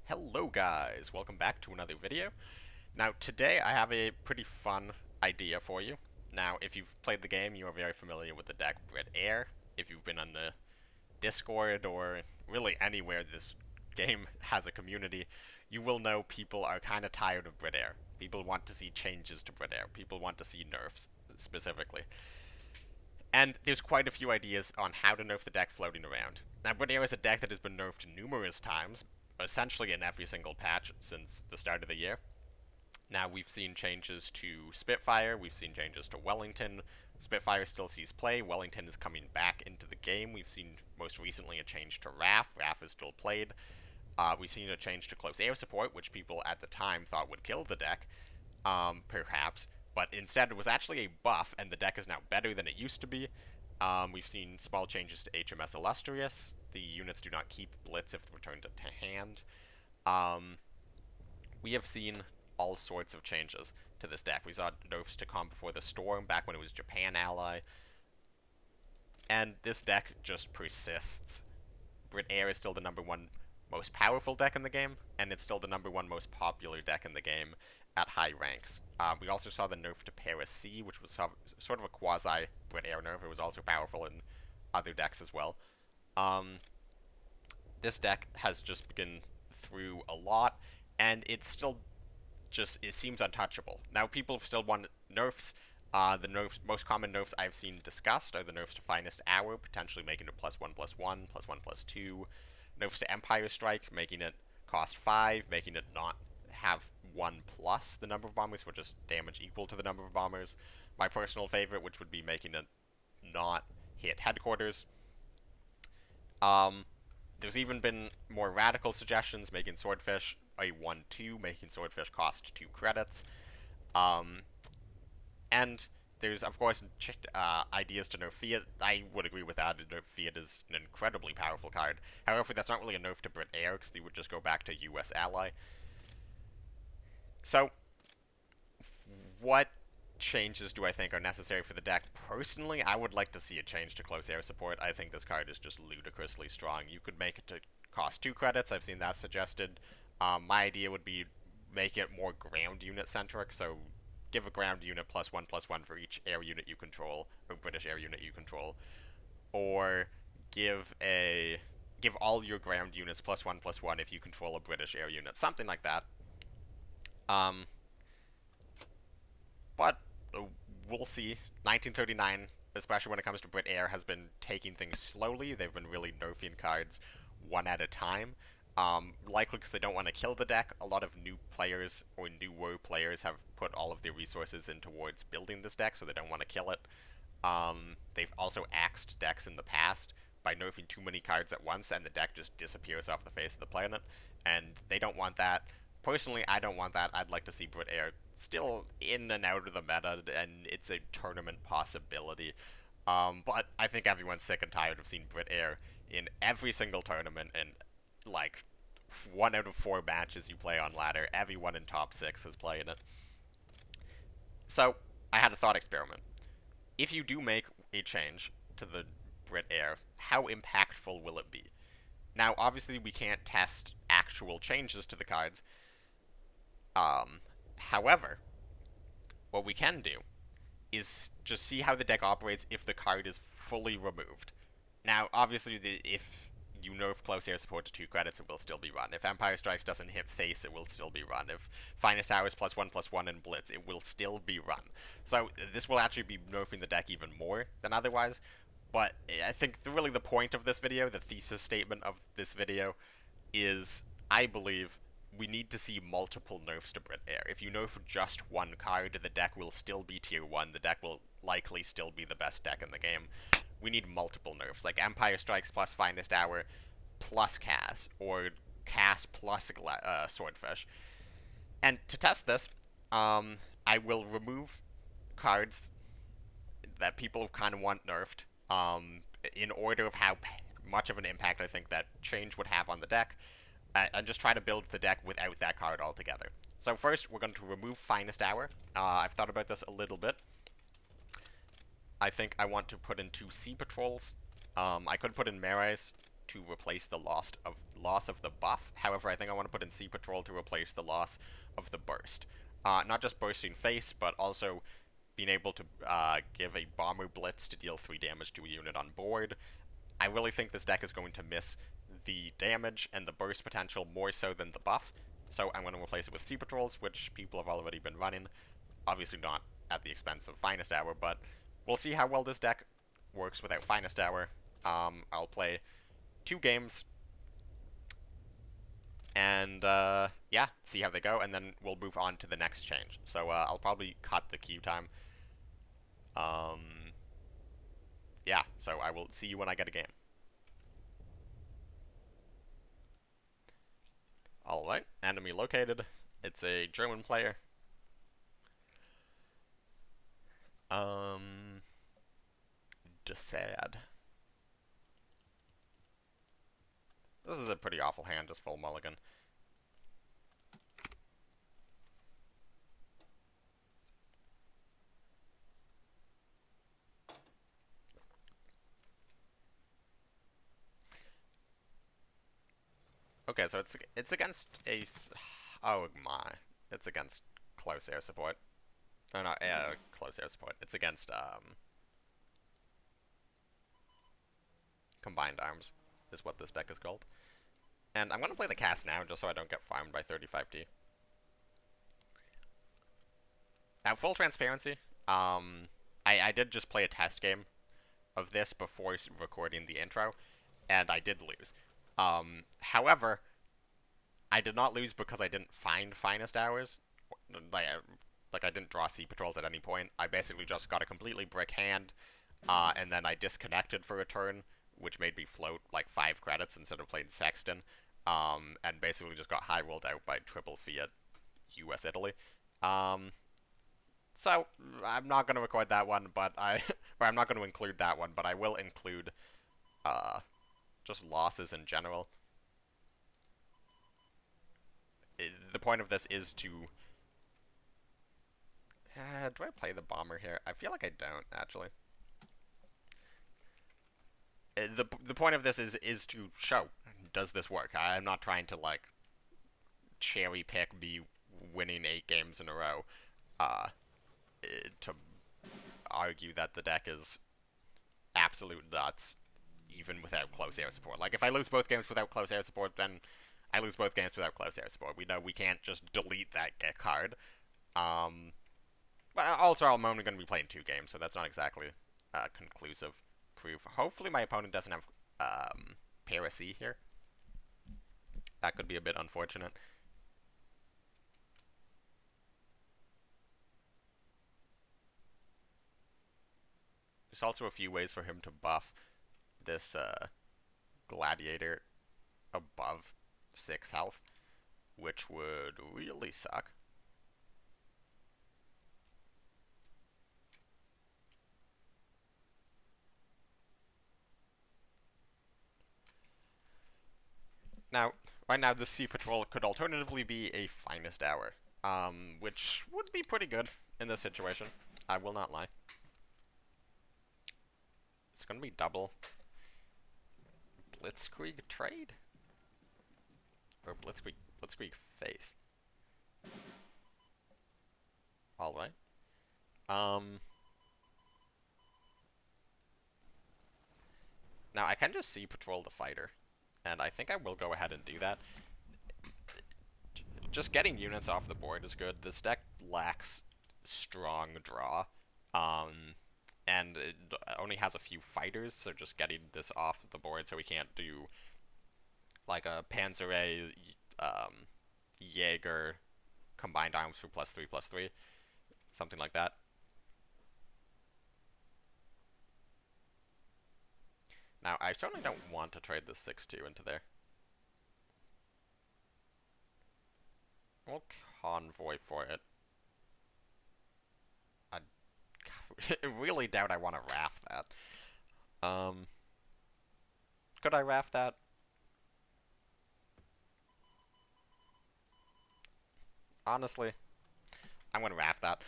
Hello guys, welcome back to another video. Now today I have a pretty fun idea for you. Now if you've played the game, you are very familiar with the deck Brit. If you've been on the Discord or really anywhere this game has a community, you will know people are kind of tired of Brit. People want to see changes to Brit. People want to see nerfs specifically. And there's quite a few ideas on how to nerf the deck floating around. Now, Brit is a deck that has been nerfed numerous times, essentially in every single patch since the start of the year. Now, we've seen changes to Spitfire, we've seen changes to Wellington. Spitfire still sees play, Wellington is coming back into the game. We've seen most recently a change to RAF, RAF is still played. We've seen a change to close air support, which people at the time thought would kill the deck, perhaps, but instead it was actually a buff, and the deck is now better than it used to be. We've seen small changes to HMS Illustrious. The units do not keep Blitz if returned to hand. We have seen all sorts of changes to this deck. We saw nerfs to Calm Before the Storm back when it was Japan ally. And this deck just persists. Brit Air is still the #1 most powerful deck in the game, and it's still the #1 most popular deck in the game at high ranks. We also saw the nerf to Paris C, which was sort of a quasi Brit Air nerf. It was also powerful in other decks as well. This deck has just been through a lot, and it's still it seems untouchable. Now, people still want nerfs. The most common nerfs I've seen discussed are the nerfs to Finest Hour, potentially making it +1/+1, +1/+2. Nerfs to Empire Strike, making it cost 5, making it not have 1 plus the number of bombers, which is damage equal to the number of bombers. My personal favorite, which would be making it not hit headquarters. There's even been more radical suggestions, making Swordfish a 1/2, making Swordfish cost 2 credits. And there's, of course, ideas to nerf Fiat. I would agree with that. Nerf Fiat is an incredibly powerful card. However, that's not really a nerf to Brit Air, because they would just go back to US ally. So, what changes do I think are necessary for the deck? Personally, I would like to see a change to close air support. I think this card is just ludicrously strong. You could make it to cost 2 credits. I've seen that suggested. My idea would be make it more ground unit centric, so give a ground unit +1/+1 for each air unit you control, or British air unit you control, or give all your ground units +1/+1 if you control a British air unit, something like that. But we'll see. 1939, especially when it comes to Brit Air, has been taking things slowly. They've been really nerfing cards one at a time. Likely because they don't want to kill the deck. A lot of new players or newer players have put all of their resources in towards building this deck, so they don't want to kill it. They've also axed decks in the past by nerfing too many cards at once, and the deck just disappears off the face of the planet, and they don't want that. Personally, I don't want that. I'd like to see Brit Air still in and out of the meta, and it's a tournament possibility. But I think everyone's sick and tired of seeing Brit Air in every single tournament, and like 1 out of 4 matches you play on ladder, everyone in top 6 is playing it. So, I had a thought experiment. If you do make a change to the Brit Air, how impactful will it be? Now, obviously, we can't test actual changes to the cards. However, what we can do is just see how the deck operates if the card is fully removed. Now, obviously, if you nerf close air support to 2 credits, it will still be run. If Empire Strikes doesn't hit face, it will still be run. If Finest Hours +1/+1 and Blitz, it will still be run. So this will actually be nerfing the deck even more than otherwise. But I think really the point of this video, the thesis statement of this video, is I believe we need to see multiple nerfs to Brit Air. If you nerf just one card, the deck will still be tier 1. The deck will likely still be the best deck in the game. We need multiple nerfs, like Empire Strikes plus Finest Hour plus Cass, or Cass plus Swordfish. And to test this, I will remove cards that people kind of want nerfed, in order of how much of an impact I think that change would have on the deck, and just try to build the deck without that card altogether. So first, we're going to remove Finest Hour. I've thought about this a little bit. I think I want to put in 2 Sea Patrols. I could put in Marais, to replace the loss of the buff. However, I think I want to put in Sea Patrol to replace the loss of the burst. Not just bursting face, but also being able to give a Bomber Blitz to deal 3 damage to a unit on board. I really think this deck is going to miss the damage and the burst potential more so than the buff, so I'm going to replace it with Sea Patrols, which people have already been running. Obviously not at the expense of Finest Hour, but we'll see how well this deck works without Finest Hour. I'll play 2 games, and yeah, see how they go, and then we'll move on to the next change. So I'll probably cut the queue time. Yeah, so I will see you when I get a game. Alright, enemy located. It's a German player. Sad. This is a pretty awful hand, just full mulligan. Okay, so it's against a... Oh my. It's against close air support. Oh no, close air support. It's against, combined arms, is what this deck is called. And I'm gonna play the cast now, just so I don't get farmed by 35T. Now, full transparency, I did just play a test game of this before recording the intro, and I did lose. However, I did not lose because I didn't find Finest Hours. Like I didn't draw Sea Patrols at any point. I basically just got a completely brick hand, and then I disconnected for a turn, which made me float like 5 credits instead of playing Sexton, and basically just got high rolled out by triple Fiat US Italy. So I'm not going to record that one, but or I'm not going to include that one, but I will include just losses in general. The point of this is to... do I play the bomber here? I feel like I don't, actually. The point of this is to show, does this work? I'm not trying to, like, cherry pick me winning 8 games in a row to argue that the deck is absolute nuts, even without close air support. Like, if I lose both games without close air support, then I lose both games without close air support. We know we can't just delete that card. But also, I'm only going to be playing 2 games, so that's not exactly conclusive proof. Hopefully my opponent doesn't have Paracy here. That could be a bit unfortunate. There's also a few ways for him to buff this Gladiator above 6 health, which would really suck. Now, right now, the Sea Patrol could alternatively be a Finest Hour, which would be pretty good in this situation. I will not lie. It's gonna be double Blitzkrieg trade? Or Blitzkrieg face. Alright. Now I can just Sea Patrol the fighter, and I think I will go ahead and do that. Just getting units off the board is good. This deck lacks strong draw, and it only has a few fighters, so just getting this off the board so we can't do like a Panzer A, Jaeger, combined arms for +3/+3, something like that. Now, I certainly don't want to trade this 6-2 into there. We'll convoy for it. I really doubt I want to raft that. Could I raft that? Honestly, I'm gonna raft that.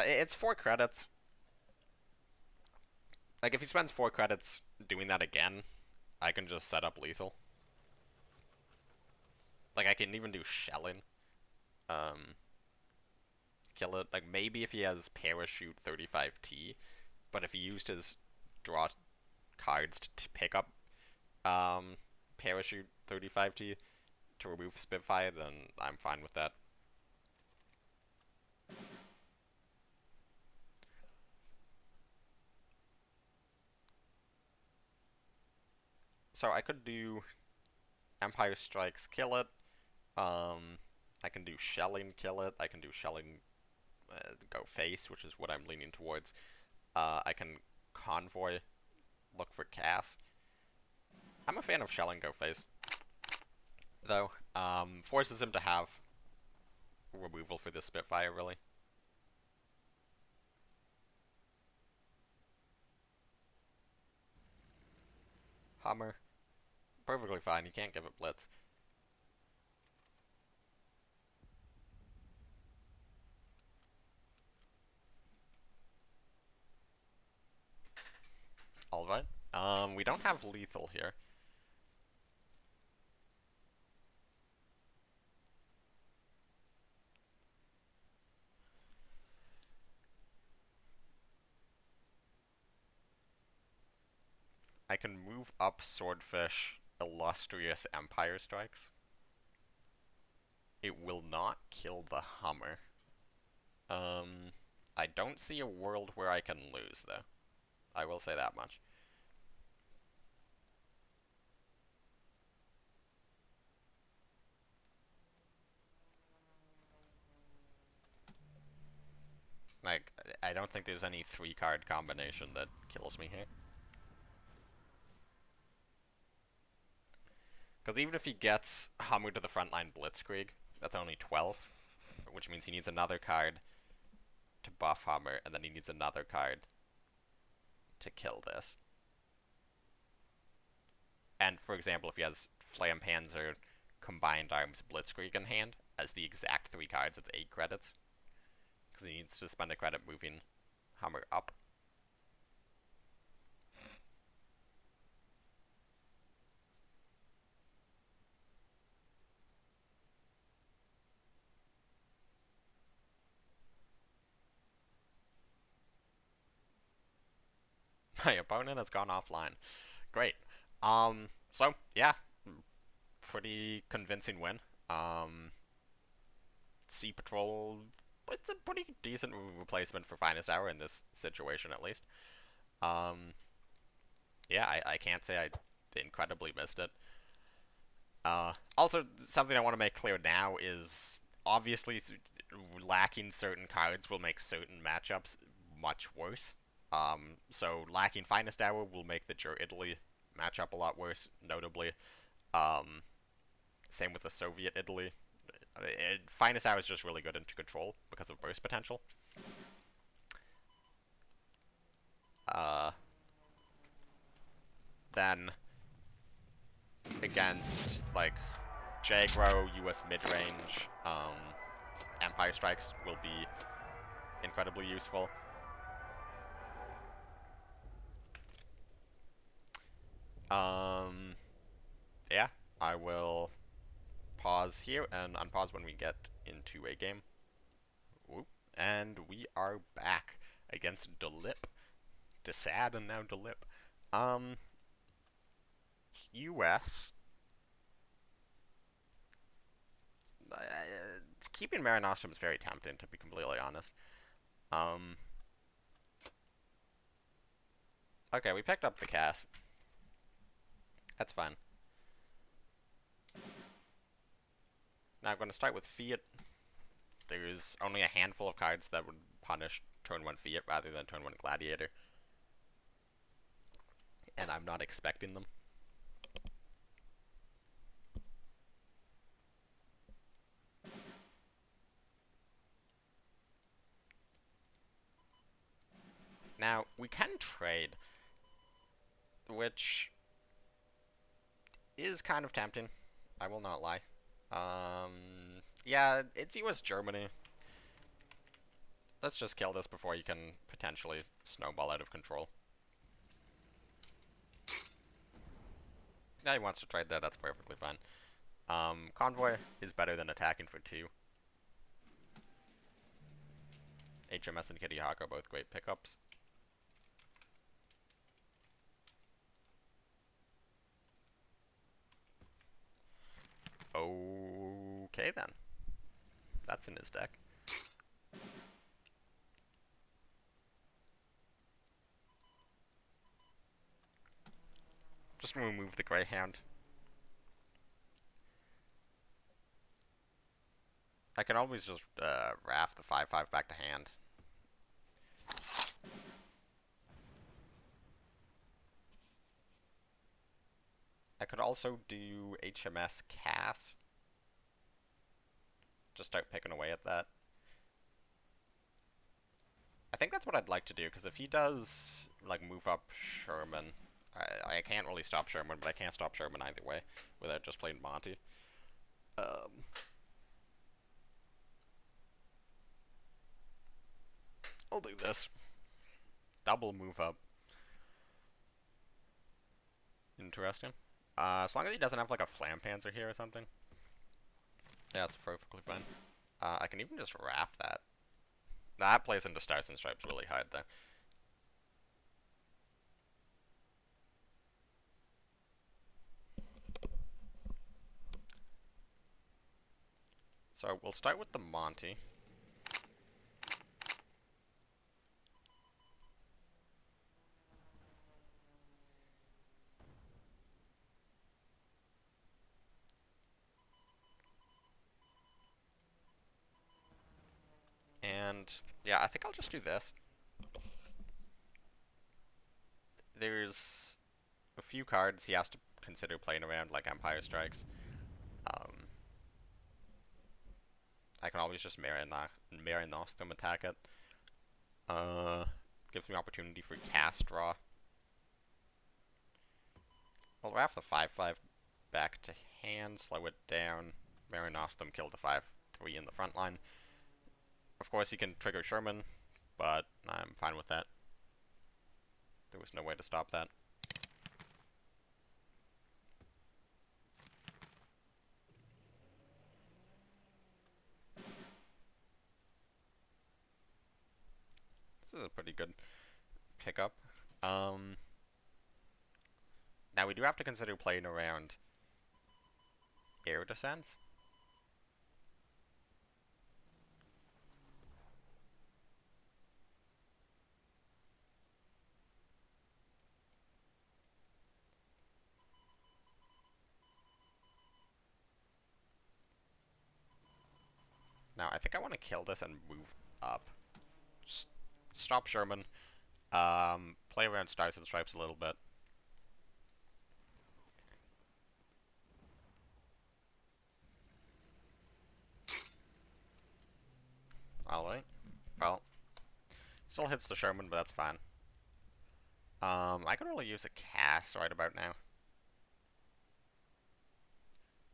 It's 4 credits. Like, if he spends 4 credits doing that again, I can just set up lethal. Like, I can even do shelling. Um, Kill it. Like, maybe if he has parachute 35T, but if he used his draw cards to pick up parachute 35T to remove Spitfire, then I'm fine with that. So I could do Empire Strikes, kill it. I can do shelling, kill it. I can do shelling, go face, which is what I'm leaning towards. I can convoy, look for Cass. I'm a fan of shelling, go face, though. Forces him to have removal for this Spitfire, really. Hummer, perfectly fine. You can't give it Blitz. Alright. We don't have lethal here. I can move up Swordfish, Illustrious Empire Strikes. It will not kill the Hummer. I don't see a world where I can lose, though. I will say that much. Like, I don't think there's any 3-card combination that kills me here. Because even if he gets Hummer to the frontline Blitzkrieg, that's only 12, which means he needs another card to buff Hummer, and then he needs another card to kill this. And for example, if he has Flampanzer, Combined Arms, Blitzkrieg in hand as the exact 3 cards of the 8 credits, because he needs to spend a credit moving Hummer up. My opponent has gone offline. Great. So yeah, pretty convincing win. Sea Patrol, it's a pretty decent replacement for Finest Hour in this situation, at least. Um, yeah, I can't say I incredibly missed it. Also, something I want to make clear now is obviously lacking certain cards will make certain matchups much worse. So lacking Finest Hour will make the Jur Italy matchup a lot worse, notably. Um, Same with the Soviet Italy. Finest Hour is just really good into control because of burst potential. Uh, then against like Jagro, US mid-range, Empire Strikes will be incredibly useful. Yeah, I will pause here and unpause when we get into a game. Whoop. And we are back against Delip. Desad and now Delip. US. Keeping Mare Nostrum is very tempting, to be completely honest. Okay, we picked up the cast. That's fine. Now I'm going to start with Fiat. There's only a handful of cards that would punish turn 1 Fiat rather than turn 1 Gladiator. And I'm not expecting them. Now, we can trade, which is kind of tempting. I will not lie. Yeah, it's US Germany. Let's just kill this before you can potentially snowball out of control. Yeah, he wants to trade there, that's perfectly fine. Convoy is better than attacking for 2. HMS and Kitty Hawk are both great pickups. Okay then. That's in his deck. Just remove the Greyhound. I can always just raft the 5/5 back to hand. I could also do HMS Cast. Just start picking away at that. I think that's what I'd like to do, because if he does, like, move up Sherman, I can't really stop Sherman, but I can't stop Sherman either way without just playing Monty. I'll do this. Double move up. Interesting. As long as he doesn't have, like, a Flampanzer here or something. Yeah, it's perfectly fine. I can even just raft that. That plays into Stars and Stripes really hard, though. So we'll start with the Monty. And yeah, I think I'll just do this. There's a few cards he has to consider playing around, like Empire Strikes. I can always just Mary Nostrum attack it. Gives me opportunity for cast draw. I'll raft the 5/5 back to hand, slow it down. Mary Nostrum, kill the 5/3 in the front line. Of course, he can trigger Sherman, but I'm fine with that. There was no way to stop that. This is a pretty good pickup. Now we do have to consider playing around air defense. Now I think I want to kill this and move up. Stop Sherman. Play around Stars and Stripes a little bit. Alright. Well, still hits the Sherman, but that's fine. I could really use a cast right about now.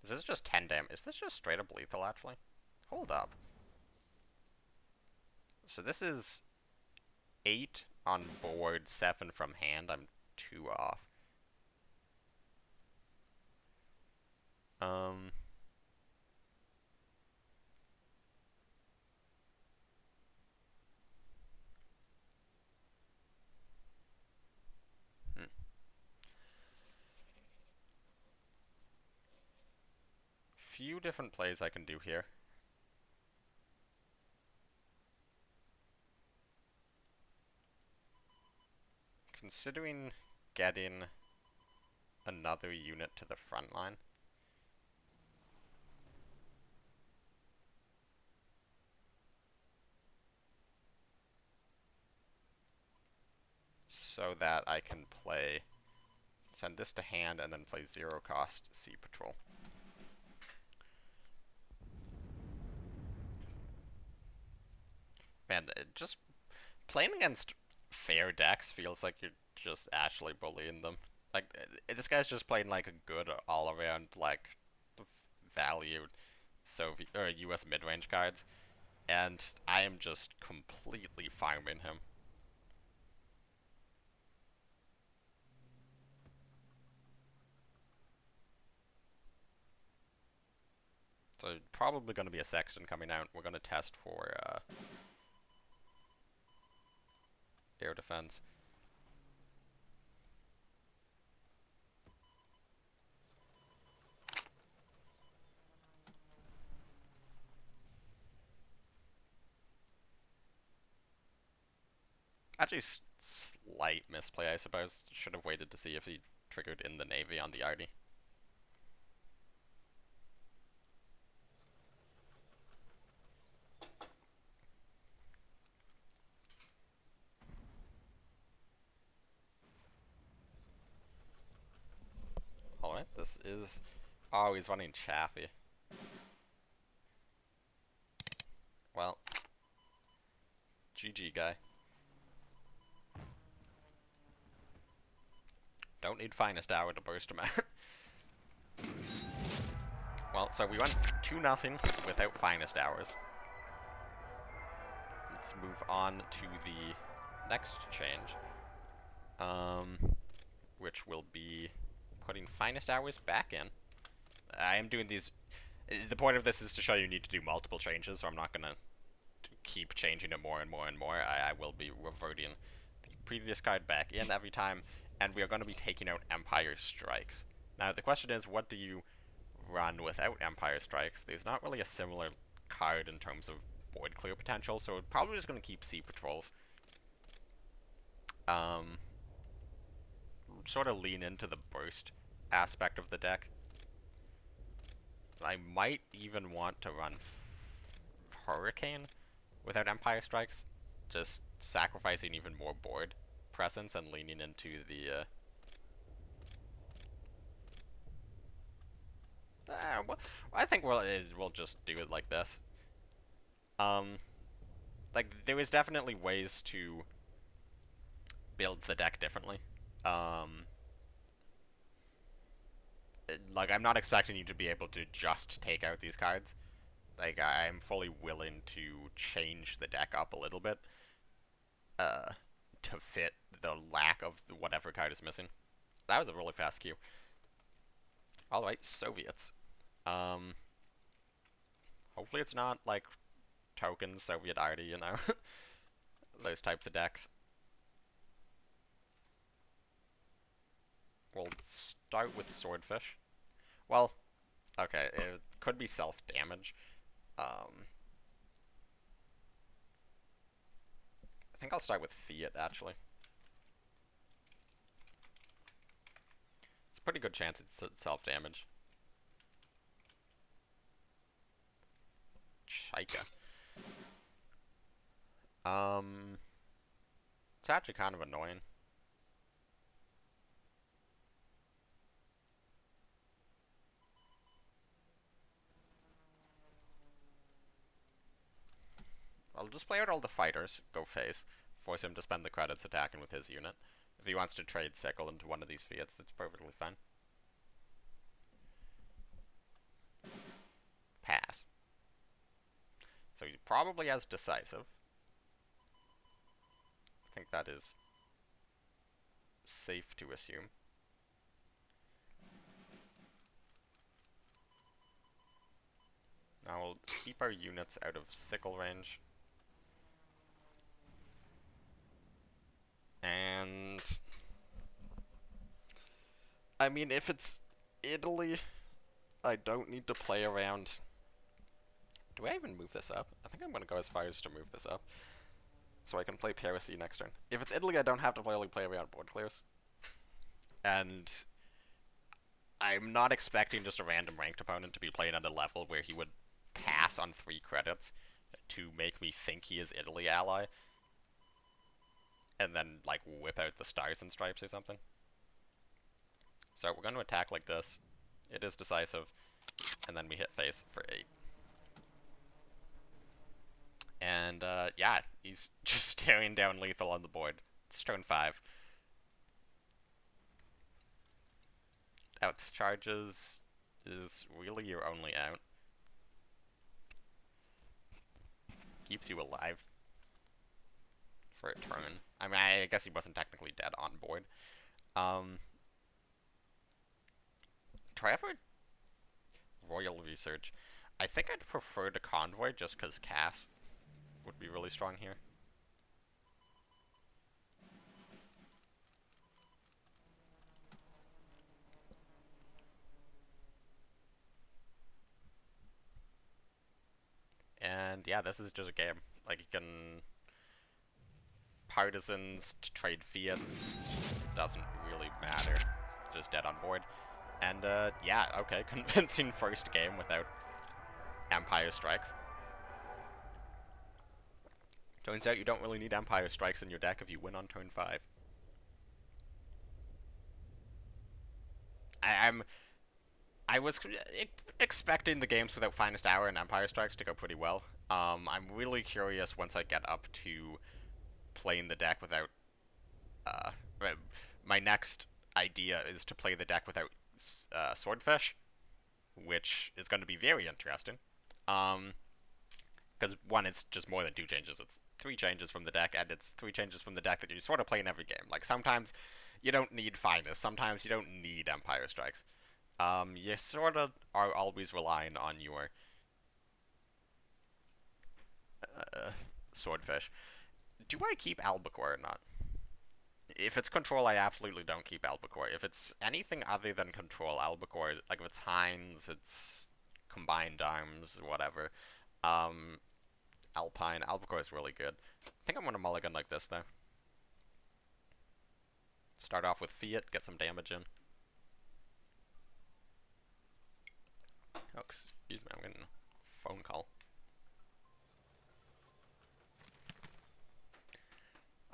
Is this just 10 damage? Is this just straight up lethal, actually? Hold up. So this is 8 on board, 7 from hand. I'm 2 off. Few different plays I can do here. Considering getting another unit to the front line. So that I can send this to hand and then play 0 cost Sea Patrol. Man, just playing against fair decks feels like you're just actually bullying them. Like, this guy's just playing like a good all-around, like, valued Soviet or US mid-range cards, and I am just completely farming him. So probably going to be a Sexton coming out. We're going to test for air defense. Actually, slight misplay, I suppose. Should have waited to see if he triggered in the Navy on the Artie. Alright, this is... Oh, he's running Chaffee. Well, GG, guy. Don't need Finest Hour to burst him out. Well, so we went 2-0 without Finest Hours. Let's move on to the next change. Which will be putting Finest Hours back in. I am doing these... The point of this is to show you need to do multiple changes, so I'm not going to keep changing it more and more and more. I will be reverting the previous card back in every time, and we are going to be taking out Empire Strikes. Now, the question is, what do you run without Empire Strikes? There's not really a similar card in terms of board clear potential, so we're probably just going to keep Sea Patrols. Sort of lean into the burst aspect of the deck. I might even want to run Hurricane without Empire Strikes, just sacrificing even more board presence and leaning into the well, I think we'll just do it like this. Like, there is definitely ways to build the deck differently. Like, I'm not expecting you to be able to just take out these cards. Like, I'm fully willing to change the deck up a little bit to fit the lack of whatever card is missing. That was a really fast queue. Alright, Soviets. Hopefully it's not, like, tokens, Soviet Artie, you know? Those types of decks. We'll start with Swordfish. Well, okay, it could be self-damage. I think I'll start with Fiat, actually. It's a pretty good chance it's self-damage. Chaika. It's actually kind of annoying. I'll just play out all the fighters, go face, force him to spend the credits attacking with his unit. If he wants to trade Sickle into one of these Fiats, it's perfectly fine. Pass. So he probably has Decisive. I think that is safe to assume. Now we'll keep our units out of Sickle range. And I mean, if it's Italy, I don't need to play around. Do I even move this up? I think I'm going to go as far as to move this up, so I can play Piracy next turn. If it's Italy, I don't have to play around board clears. And I'm not expecting just a random ranked opponent to be playing at a level where he would pass on 3 credits to make me think he is Italy ally, and then, like, whip out the Stars and Stripes or something. So we're going to attack like this. It is decisive, and then we hit face for 8. And, yeah, he's just staring down lethal on the board. It's turn 5. Out charges is really your only out. Keeps you alive for a turn. I mean, I guess he wasn't technically dead on board. Try for Royal Research. I think I'd prefer the Convoy just because Cass would be really strong here. And yeah, this is just a game. Like, you can partisans to trade fiats, doesn't really matter. Just dead on board. And yeah, okay, convincing first game without Empire Strikes. Turns out you don't really need Empire Strikes in your deck if you win on turn 5. I, I'm I was expecting the games without Finest Hour and Empire Strikes to go pretty well. I'm really curious once I get up to playing the deck without. Uh, my next idea is to play the deck without Swordfish, which is going to be very interesting. Because one, it's just more than 2 changes. It's 3 changes from the deck, and it's 3 changes from the deck that you sort of play in every game. Like sometimes you don't need Finest, sometimes you don't need Empire Strikes. You sort of are always relying on your Swordfish. Do I keep Albacore or not? If it's control, I absolutely don't keep Albacore. If it's anything other than control, Albacore, like if it's Heinz, it's combined arms, whatever. Um, Alpine, Albacore is really good. I think I'm gonna mulligan like this though. Start off with Fiat, get some damage in. Oh, excuse me, I'm getting a phone call.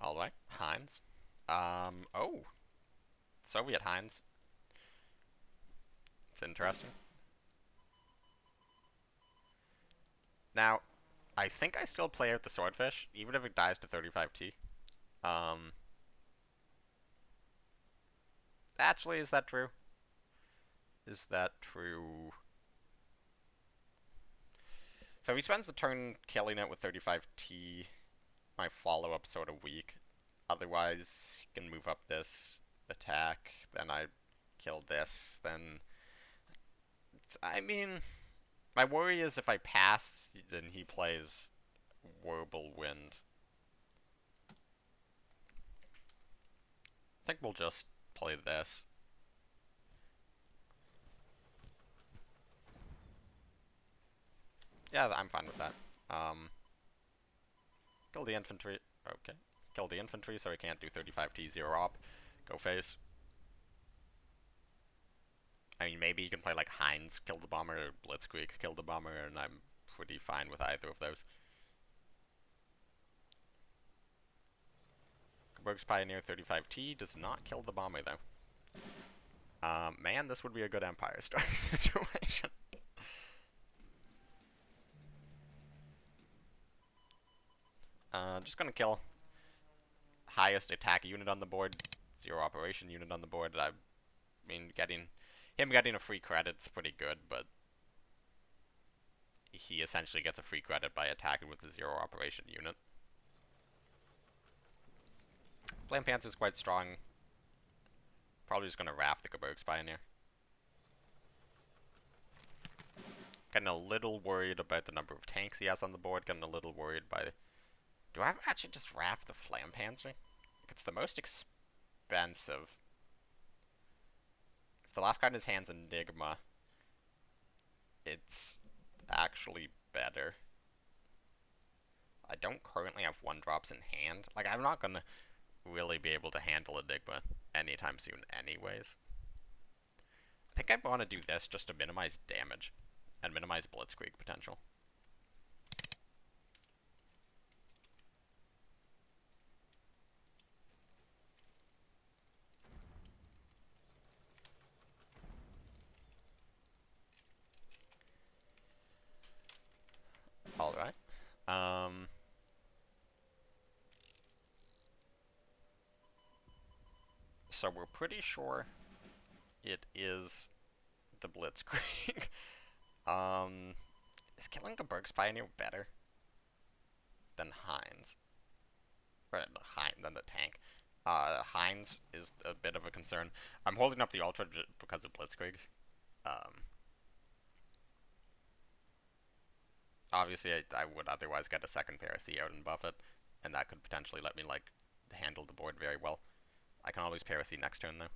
Alright, Heinz. Oh. Soviet Heinz. It's interesting. Now, I think I still play out the Swordfish, even if it dies to 35T. Um, actually, is that true? Is that true? So he spends the turn killing it with 35T. My follow-up sort of weak. Otherwise, he can move up this attack. Then I kill this. Then, I mean, my worry is if I pass, then he plays Wind. I think we'll just play this. Yeah, I'm fine with that. Kill the infantry. Okay. Kill the infantry so he can't do 35T 0 op. Go face. I mean, maybe you can play like Heinz, kill the bomber, or Blitzkrieg, kill the bomber, and I'm pretty fine with either of those. Coburg's Pioneer 35T does not kill the bomber though. Man, this would be a good Empire Strike situation. Just gonna kill highest attack unit on the board, 0 operation unit on the board. I mean, getting a free credit's pretty good, but he essentially gets a free credit by attacking with the 0 operation unit. Flame Panther's quite strong. Probably just gonna raft the Coburg's Pioneer. Getting a little worried about the number of tanks he has on the board. Getting a little worried by... Do I actually just raft the Flame Panther? It's the most expensive. If the last card in his hand's Enigma, it's actually better. I don't currently have 1-drops in hand. Like, I'm not gonna really be able to handle Enigma anytime soon anyways. I think I want to do this just to minimize damage and minimize Blitzkrieg potential. Alright. So we're pretty sure it is the Blitzkrieg. Is killing Coburg's Pioneer better than Heinz? Or than the tank. Heinz is a bit of a concern. I'm holding up the Ultra because of Blitzkrieg. obviously I would otherwise get a second pair of Sea out and buff it, and that could potentially let me, like, handle the board very well. I can always pair a Sea next turn, though.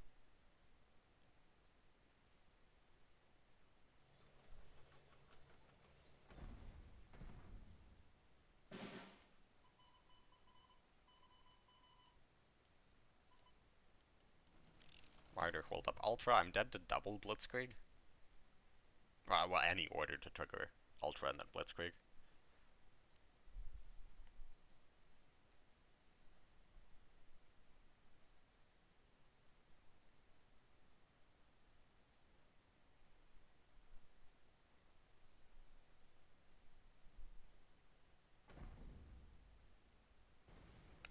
Rider hold up Ultra. I'm dead to double Blitzkrieg. Well, any order to trigger Ultra and then Blitzkrieg.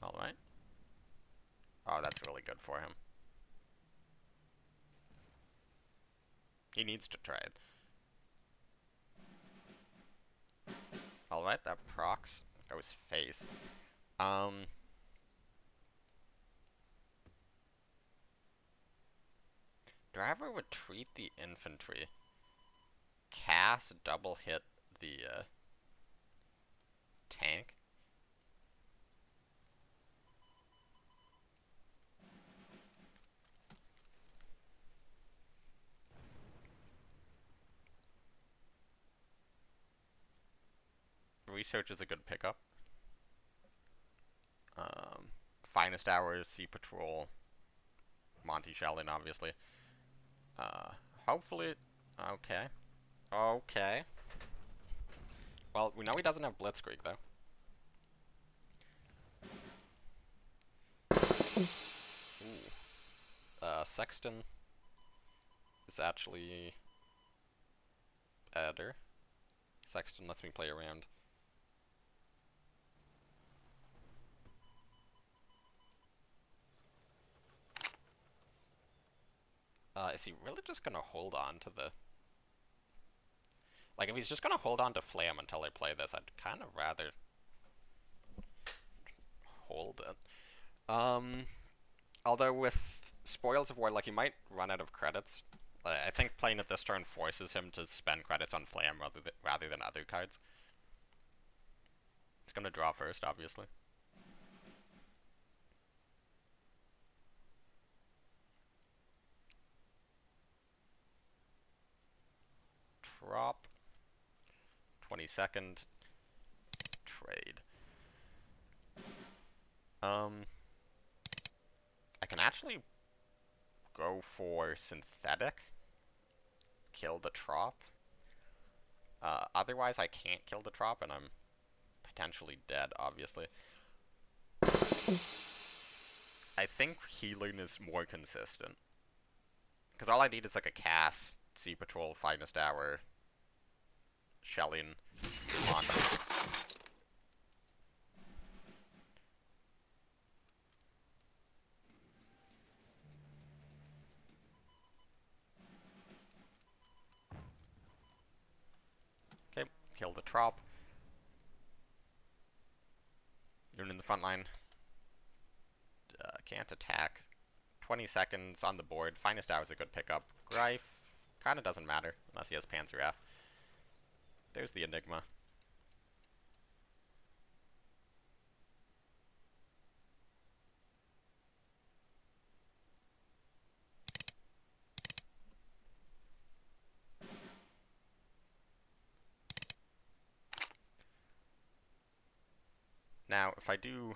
Alright. Oh, that's really good for him. He needs to try it. Alright, that procs goes face. Do I ever retreat the infantry? Cast double hit the tank? Research is a good pickup. Finest Hours, Sea Patrol, Monty Shellin, obviously. Hopefully, okay. Okay. Well, we know he doesn't have Blitzkrieg, though. Ooh. Sexton is actually better. Sexton lets me play around. Is he really just gonna hold on to the... Like, if he's just gonna hold on to Flam until I play this, I'd kind of rather hold it. Although with Spoils of War, like, he might run out of credits. I think playing it this turn forces him to spend credits on Flam rather than other cards. It's gonna draw first, obviously. Drop. 22nd. Trade. I can actually go for Synthetic. Kill the Trop. Otherwise, I can't kill the Trop, and I'm potentially dead, obviously. I think healing is more consistent. Because all I need is like a cast, Sea Patrol, Finest Hour, Shelling, Monty. Okay, kill the Trop. You're in the front line. Can't attack. 20 seconds on the board. Finest Hour is a good pickup. Greif kind of doesn't matter unless he has Panzer F. There's the Enigma. Now, if I do...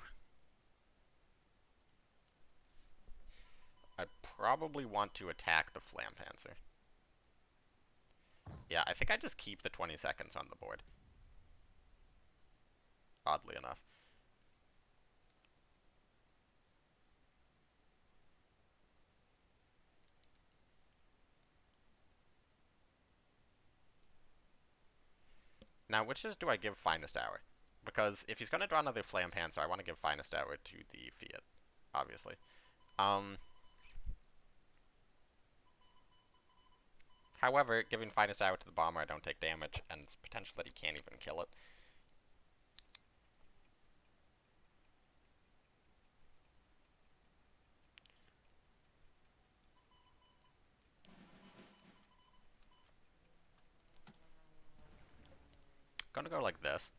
I'd probably want to attack the Flam Panzer. Yeah, I think I just keep the 20 seconds on the board. Oddly enough. Now, which do I give Finest Hour? Because if he's going to draw another Flam Panzer, I want to give Finest Hour to the Fiat, obviously. However, giving Finest Hour to the Bomber, I don't take damage, and it's potential that he can't even kill it. Gonna go like this.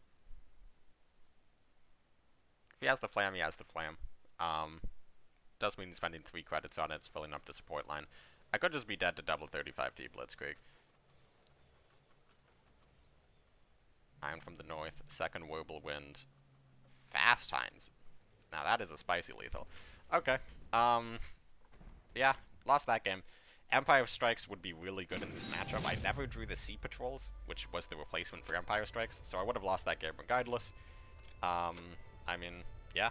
If he has the flam, he has the flam. Does mean spending 3 credits on it, it's filling up the support line. I could just be dead to double 35T Blitzkrieg. I'm from the north, second whirlwind, fast Hines. Now that is a spicy lethal. Okay, yeah, lost that game. Empire Strikes would be really good in this matchup. I never drew the Sea Patrols, which was the replacement for Empire Strikes, so I would have lost that game regardless. I mean, yeah.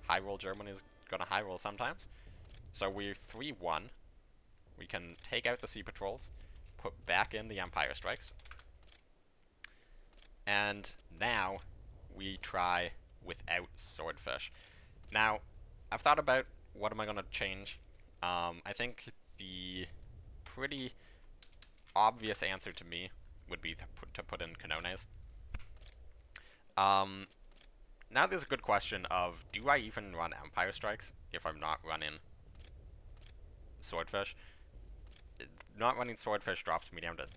High roll Germany is gonna high roll sometimes. So we're 3-1. We can take out the Sea Patrols, put back in the Empire Strikes. And now we try without Swordfish. Now, I've thought about what am I gonna change. I think the pretty obvious answer to me would be to put in Canones. Now there's a good question of, do I even run Empire Strikes if I'm not running Swordfish? Not running Swordfish drops me down to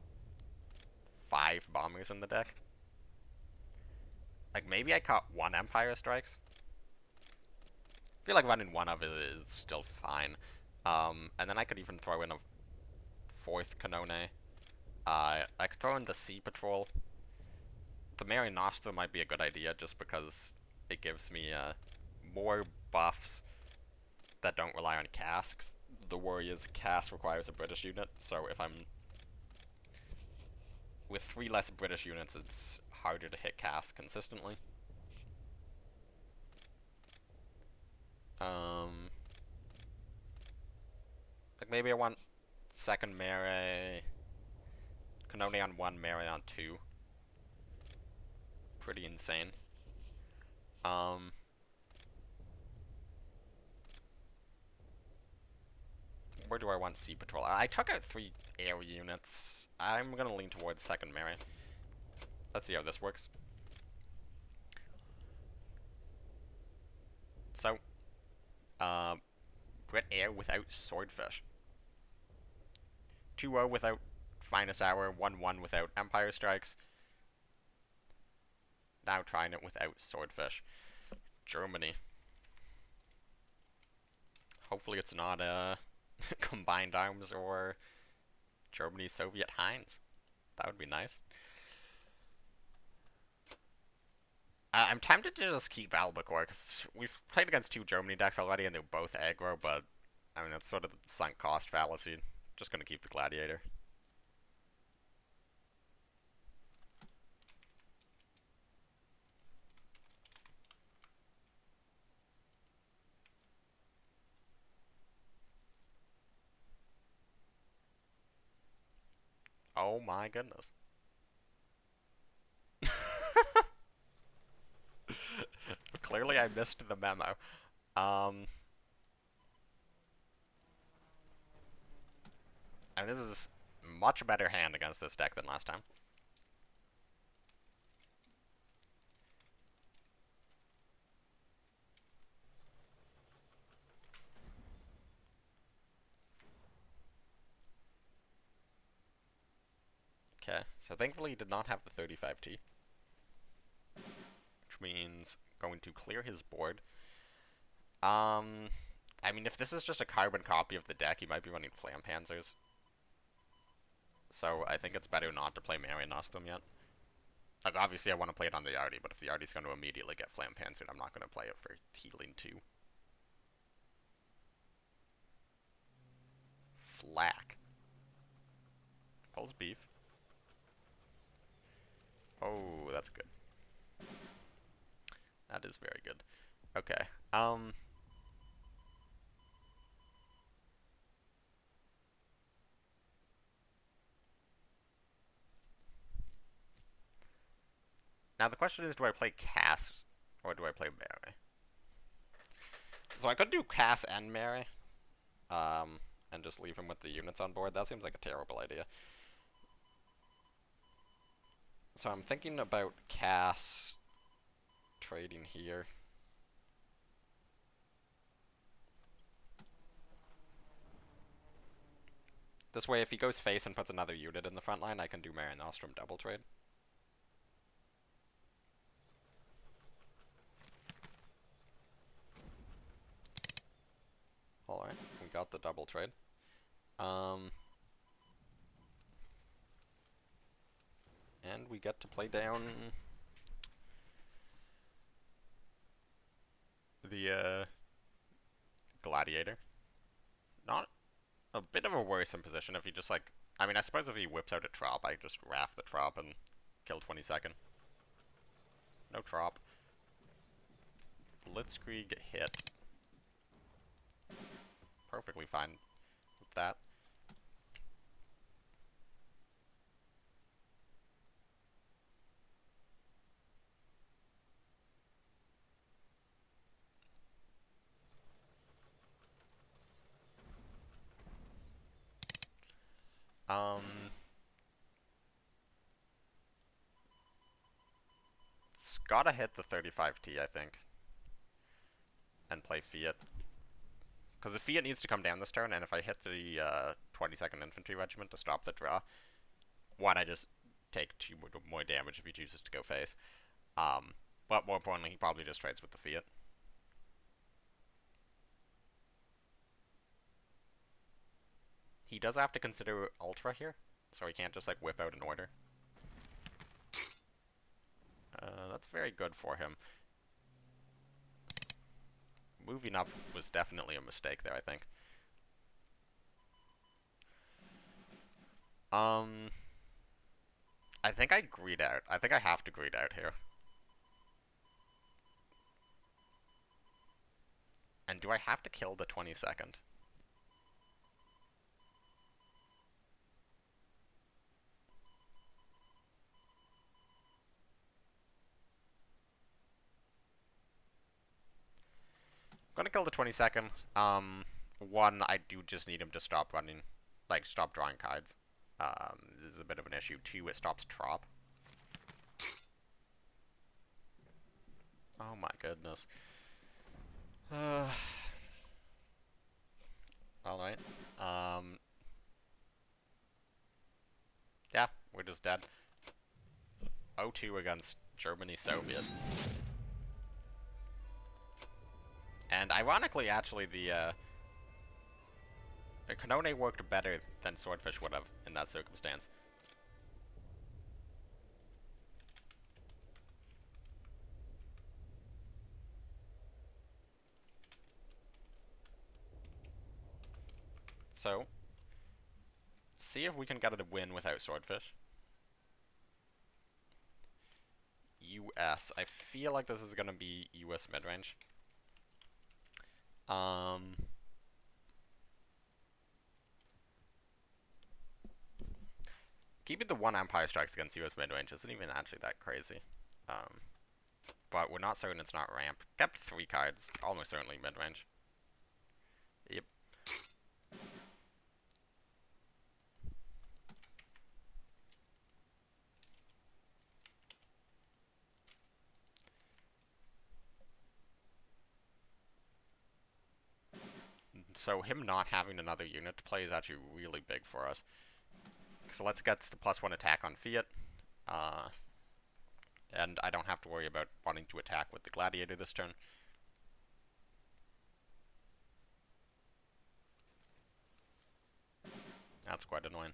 5 bombers in the deck. Like, maybe I caught 1 Empire Strikes. I feel like running 1 of it is still fine. And then I could even throw in a 4th Canone. I could throw in the Sea Patrol. The Mary Nostra might be a good idea just because it gives me more buffs that don't rely on casks. The worry is cast requires a British unit, so if I'm with 3 less British units, it's harder to hit cast consistently. Like maybe I want second Mary, Canone on 1, Mary on 2. Pretty insane. Where do I want Sea Patrol? I took out 3 air units. I'm gonna lean towards second Mary. Let's see how this works. So, Brit Air without Swordfish. 2-0 without Finest Hour, 1-1 without Empire Strikes. Now trying it without Swordfish. Germany. Hopefully it's not Combined Arms or Germany Soviet Heinz. That would be nice. I'm tempted to just keep Albacore, because we've played against 2 Germany decks already and they're both aggro, but I mean, that's sort of the sunk cost fallacy. Just gonna keep the Gladiator. Oh my goodness. Clearly I missed the memo. And this is much better hand against this deck than last time. Okay, so thankfully he did not have the 35T. Which means going to clear his board. I mean, if this is just a carbon copy of the deck, he might be running Flam Panzers. So I think it's better not to play Mary Nostrum yet. Like, obviously I want to play it on the Yardy, but if the Yardy's going to immediately get Flam Panzered, I'm not going to play it for healing 2. Flack. Pulls beef. Oh, that's good. That is very good. Okay. Now the question is, do I play Cass or do I play Mary? So I could do Cass and Mary, and just leave him with the units on board. That seems like a terrible idea. So I'm thinking about Cass trading here. This way, if he goes face and puts another unit in the front line, I can do Mary Nostrum double trade. the double trade. And we get to play down the Gladiator. Not a bit of a worrisome position if he just like. I mean, I suppose if he whips out a Trop, I just Wrath the Trop and kill 22nd. No Trop. Blitzkrieg hit. Perfectly fine with that. It's gotta hit the 35T, I think. And play Fiat. Because the Fiat needs to come down this turn, and if I hit the 22nd Infantry Regiment to stop the draw, why not just take 2 more damage if he chooses to go face? But more importantly, he probably just trades with the Fiat. He does have to consider Ultra here, so he can't just like whip out an order. That's very good for him. Moving up was definitely a mistake there, I think. I think I greed out. I think I have to greed out here. And do I have to kill the 22nd? I'm gonna kill the 22nd. One, I do just need him to stop running, like stop drawing cards. This is a bit of an issue. 2, it stops Trop. Oh my goodness. Alright. Yeah, we're just dead. 0-2 against Germany Soviet. And ironically, actually, the Canone worked better than Swordfish would have in that circumstance. So, see if we can get a win without Swordfish. US. I feel like this is going to be US midrange. Keeping the 1 Empire Strikes against US midrange isn't even actually that crazy. But we're not certain it's not ramp. Kept 3 cards, almost certainly midrange. Yep. So him not having another unit to play is actually really big for us. So let's get the +1 attack on Fiat. And I don't have to worry about wanting to attack with the Gladiator this turn. That's quite annoying.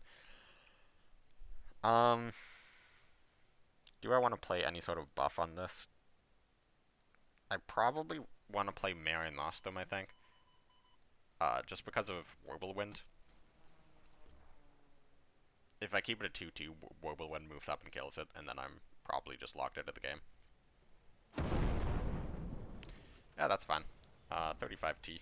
Do I want to play any sort of buff on this? I probably want to play Marion Nostrum, I think. Just because of Whirlwind. If I keep it at 2-2, Whirlwind moves up and kills it, and then I'm probably just locked out of the game. Yeah, that's fine. 35T.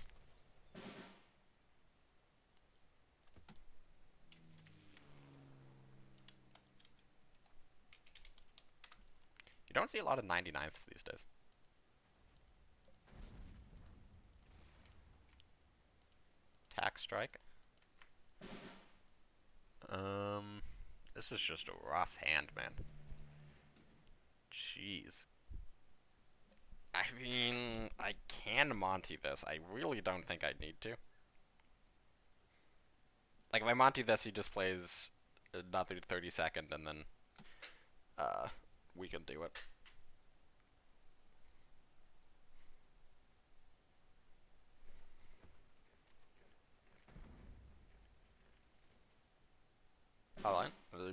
You don't see a lot of 99ths these days. Tack strike. This is just a rough hand, man. Jeez. I mean, I can Monty this. I really don't think I need to. Like, if I Monty this, he just plays another 32nd, and then we can do it.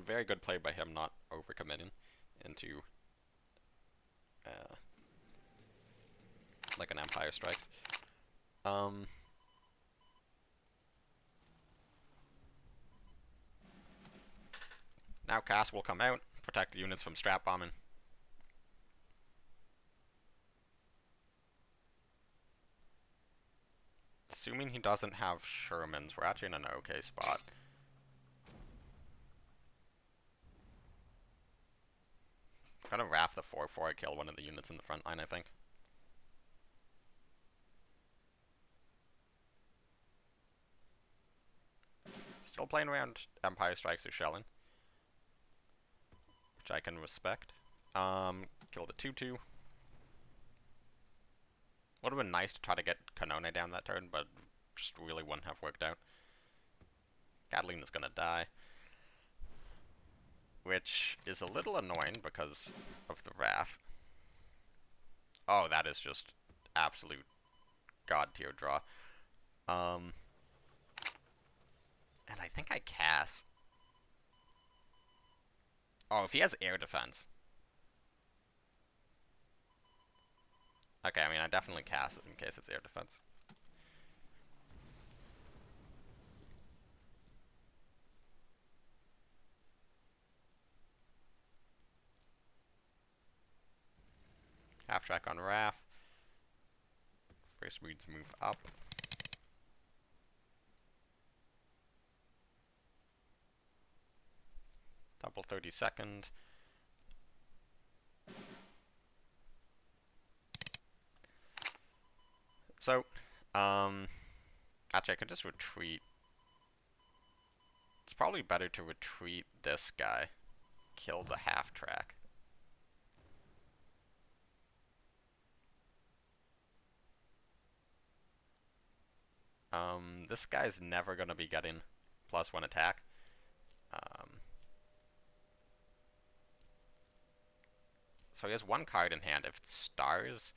very good play by him not overcommitting into like an Empire Strikes. Now Cass will come out, protect the units from strap bombing. Assuming he doesn't have Shermans, we're actually in an okay spot. I'm gonna RAF the 4-4, kill one of the units in the front line, I think. Still playing around Empire Strikes or shelling, which I can respect. Kill the 2-2. Would have been nice to try to get Kanone down that turn, but just really wouldn't have worked out. Catalina's gonna die, which is a little annoying because of the RAF. Oh, that is just absolute god tier draw. And I think I Cass. Oh, if he has air defense. Okay, I mean, I definitely Cass it in case it's air defense. Half track on RAF. First weeds move up. Double 32nd. So, actually I could just retreat. It's probably better to retreat this guy. Kill the half track. This guy's never gonna be getting +1 attack. So he has one card in hand. If it's stars,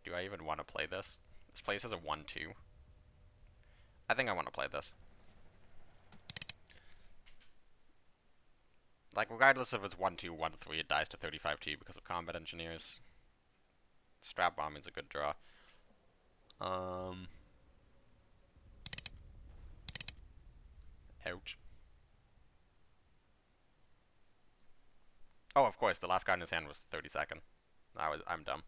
do I even want to play this? This place has a 1-2. I think I want to play this. Like, regardless if it's 1-2, 1-3, it dies to 35T because of combat engineers. Strap bombing's a good draw. Ouch. Oh, of course, the last card in his hand was 32nd. I'm dumb.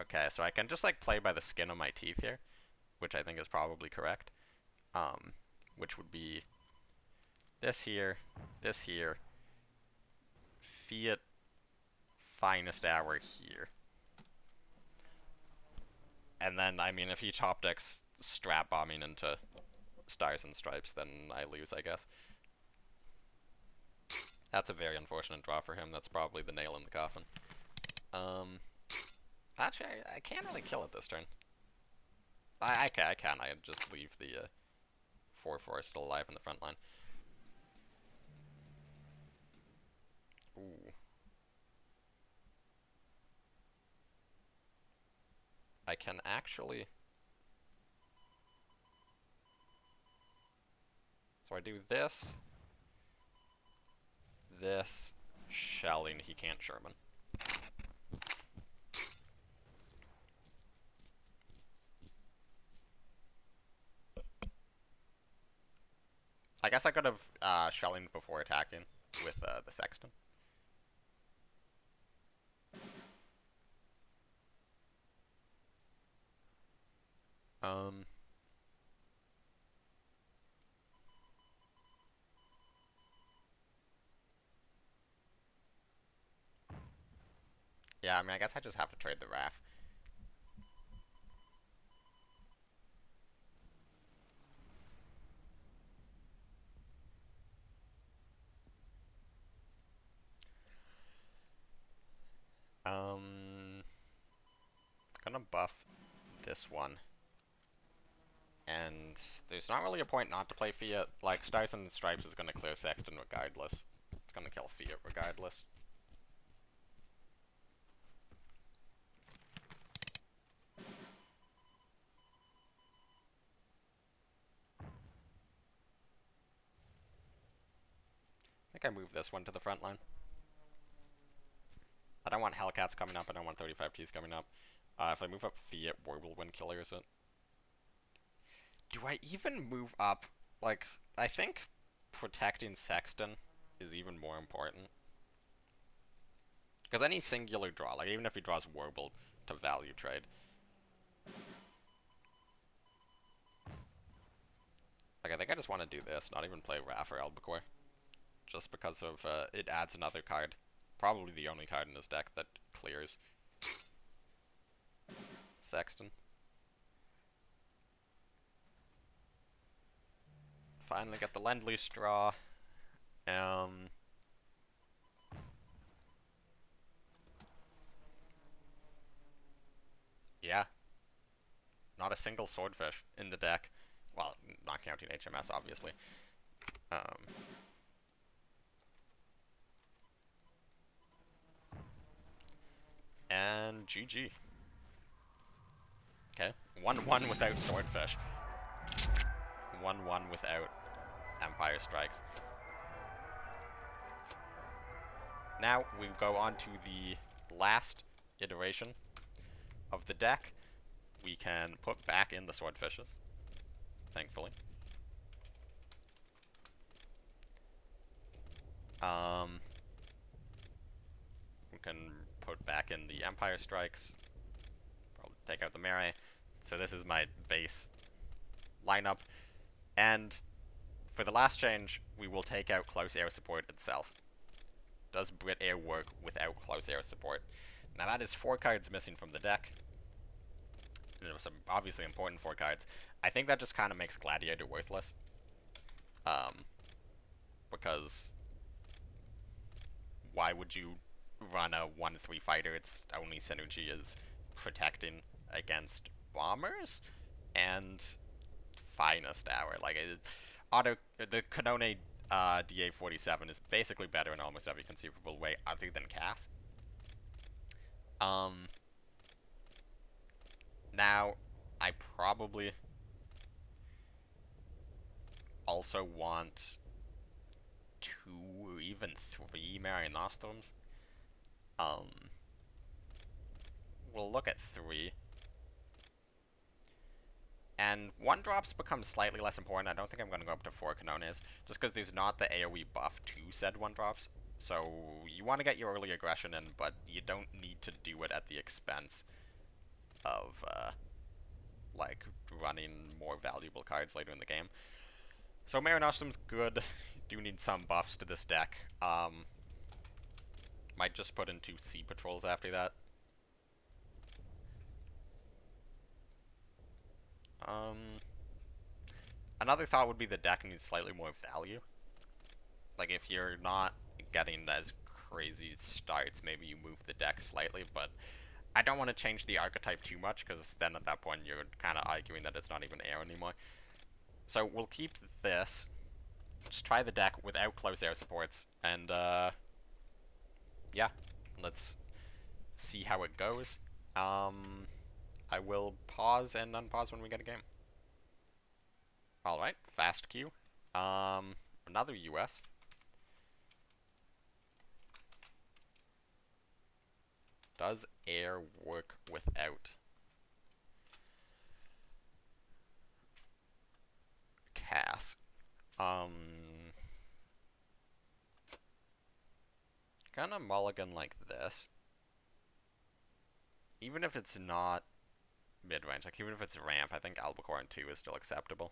Okay, so I can just like play by the skin of my teeth here, which I think is probably correct. Which would be this here, Fiat Finest Hour here. And then, I mean, if he top decks strap bombing into Stars and Stripes, then I lose, I guess. That's a very unfortunate draw for him. That's probably the nail in the coffin. Actually, I can't really kill it this turn. I can. I just leave the 4-4 still alive in the front line. Ooh. I can actually... So I do this, shelling, he can't Sherman. I guess I could have shelling before attacking with the Sexton. Yeah, I mean, I guess I just have to trade the RAF. Gonna buff this one. And there's not really a point not to play Fiat. Like, Stars and Stripes is gonna clear Sexton regardless. It's gonna kill Fiat regardless. I think I moved this one to the front line. I don't want Hellcats coming up, I don't want 35Ts coming up. If I move up Fiat, Whirlwind killers it. Do I even move up? Like, I think protecting Sexton is even more important. Because any singular draw, like even if he draws Warble to value trade. Like, I think I just want to do this, not even play Raph or Albacore. Just because of, it adds another card. Probably the only card in this deck that clears Sexton. Finally get the Lend-Lease draw. Yeah. Not a single Swordfish in the deck. Well, not counting HMS, obviously. And GG. Okay. 1-1 without Swordfish. 1-1 without Empire Strikes. Now we go on to the last iteration of the deck. We can put back in the Swordfishes, thankfully. We can put back in the Empire Strikes. I'll take out the Melee. So this is my base lineup. And for the last change, we will take out close air support itself. Does Brit Air work without close air support? Now that is 4 cards missing from the deck. And there were some obviously important 4 cards. I think that just kind of makes Gladiator worthless. Because why would you run a 1-3 fighter? Its only synergy is protecting against bombers and Finest Hour. Like, the Canone DA-47 is basically better in almost every conceivable way other than Cass. Now, I probably also want 2 or even 3 Mary Nostrums. We'll look at 3. And 1-drops become slightly less important. I don't think I'm going to go up to 4 Canones, just because there's not the AoE buff to said 1-drops. So you want to get your early aggression in, but you don't need to do it at the expense of, like, running more valuable cards later in the game. So Mary Nostrum's good. Do need some buffs to this deck. Might just put in 2 Sea Patrols after that. Another thought would be the deck needs slightly more value. Like, if you're not getting as crazy starts, maybe you move the deck slightly, but I don't want to change the archetype too much, because then at that point you're kind of arguing that it's not even air anymore. So we'll keep this. Just try the deck without close air supports, and yeah, let's see how it goes. I will pause and unpause when we get a game. Alright, fast queue. Another US. Does air work without Cass? Gonna mulligan like this. Even if it's not mid-range, like even if it's ramp, I think Albacore in 2 is still acceptable.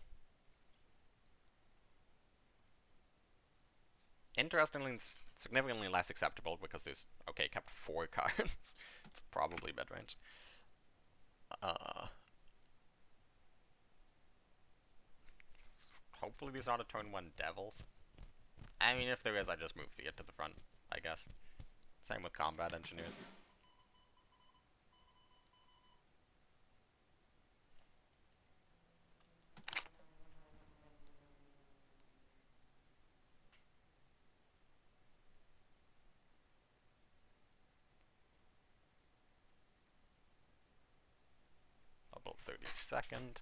Interestingly, significantly less acceptable because there's, okay, kept 4 cards. It's probably mid-range. Hopefully there's not a turn 1 Devils. I mean, if there is, I just move Fiat to the front, I guess. Same with Combat Engineers. me a second.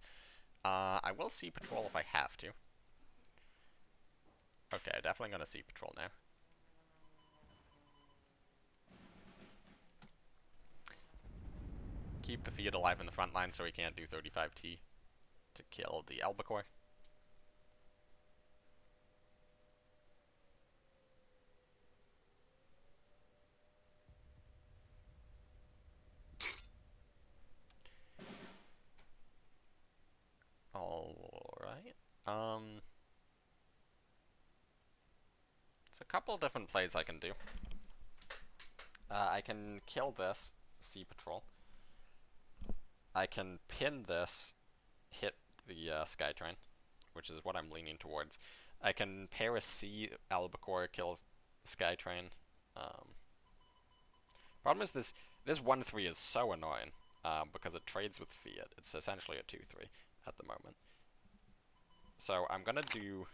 I will Sea Patrol if I have to. Okay, definitely gonna Sea Patrol now. Keep the Fiat alive in the front line so he can't do 35T to kill the Albacore. Alright. It's a couple different plays I can do. I can kill this Sea Patrol. I can pin this, hit the Skytrain, which is what I'm leaning towards. I can pair a Sea Albacore, kill Skytrain. Problem is this 1-3 is so annoying because it trades with Fiat. It's essentially a 2-3 at the moment. So I'm gonna do...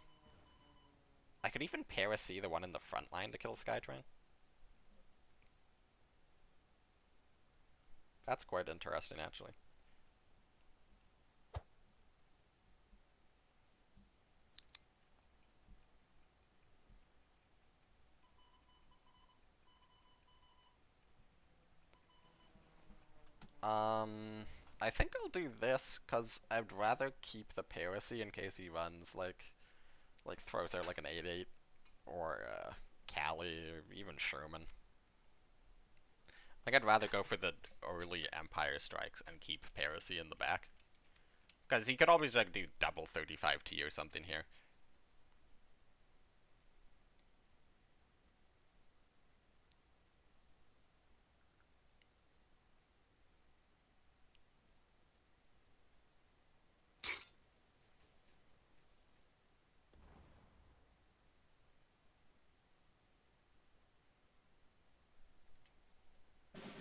I could even pair a Sea, the one in the front line, to kill Skytrain. That's quite interesting, actually. I think I'll do this, because I'd rather keep the Piracy in case he runs, like throws out like an 8-8, or Cali, or even Sherman. Like, I'd rather go for the early Empire strikes and keep Piracy in the back. Because he could always, like, do double 35T or something here.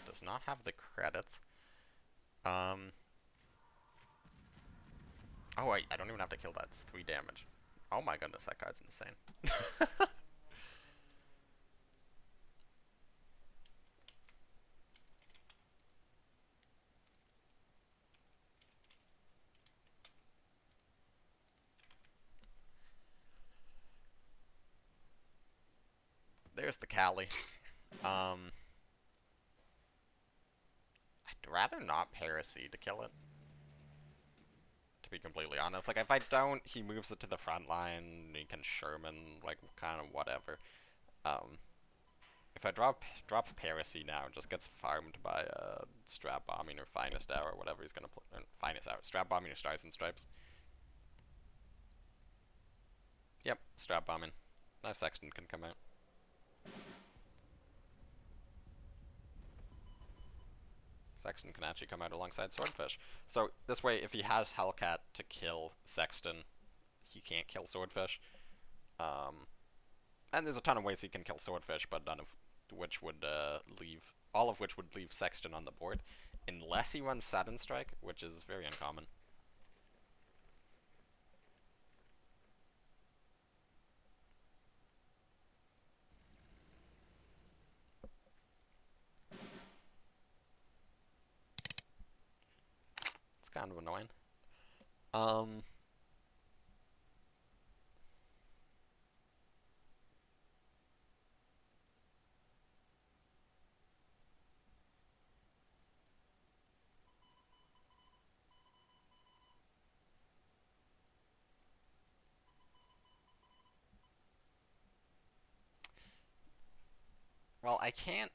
Does not have the credits. Oh, wait, I don't even have to kill that. It's 3 damage. Oh my goodness, that guy's insane. There's the Cali. I'd rather not Piracy to kill it. To be completely honest. Like, if I don't, he moves it to the front line, he can Sherman, like, kind of whatever. If I drop Piracy now, it just gets farmed by Strap Bombing or Finest Hour, or whatever he's gonna play. Finest Hour. Strap Bombing or Stars and Stripes. Yep, Strap Bombing. Now Sexton can come out. Sexton can actually come out alongside Swordfish. So this way, if he has Hellcat to kill Sexton, he can't kill Swordfish. And there's a ton of ways he can kill Swordfish, but none of which would all of which would leave Sexton on the board, unless he runs Sudden Strike, which is very uncommon. It's kind of annoying. Well, I can't...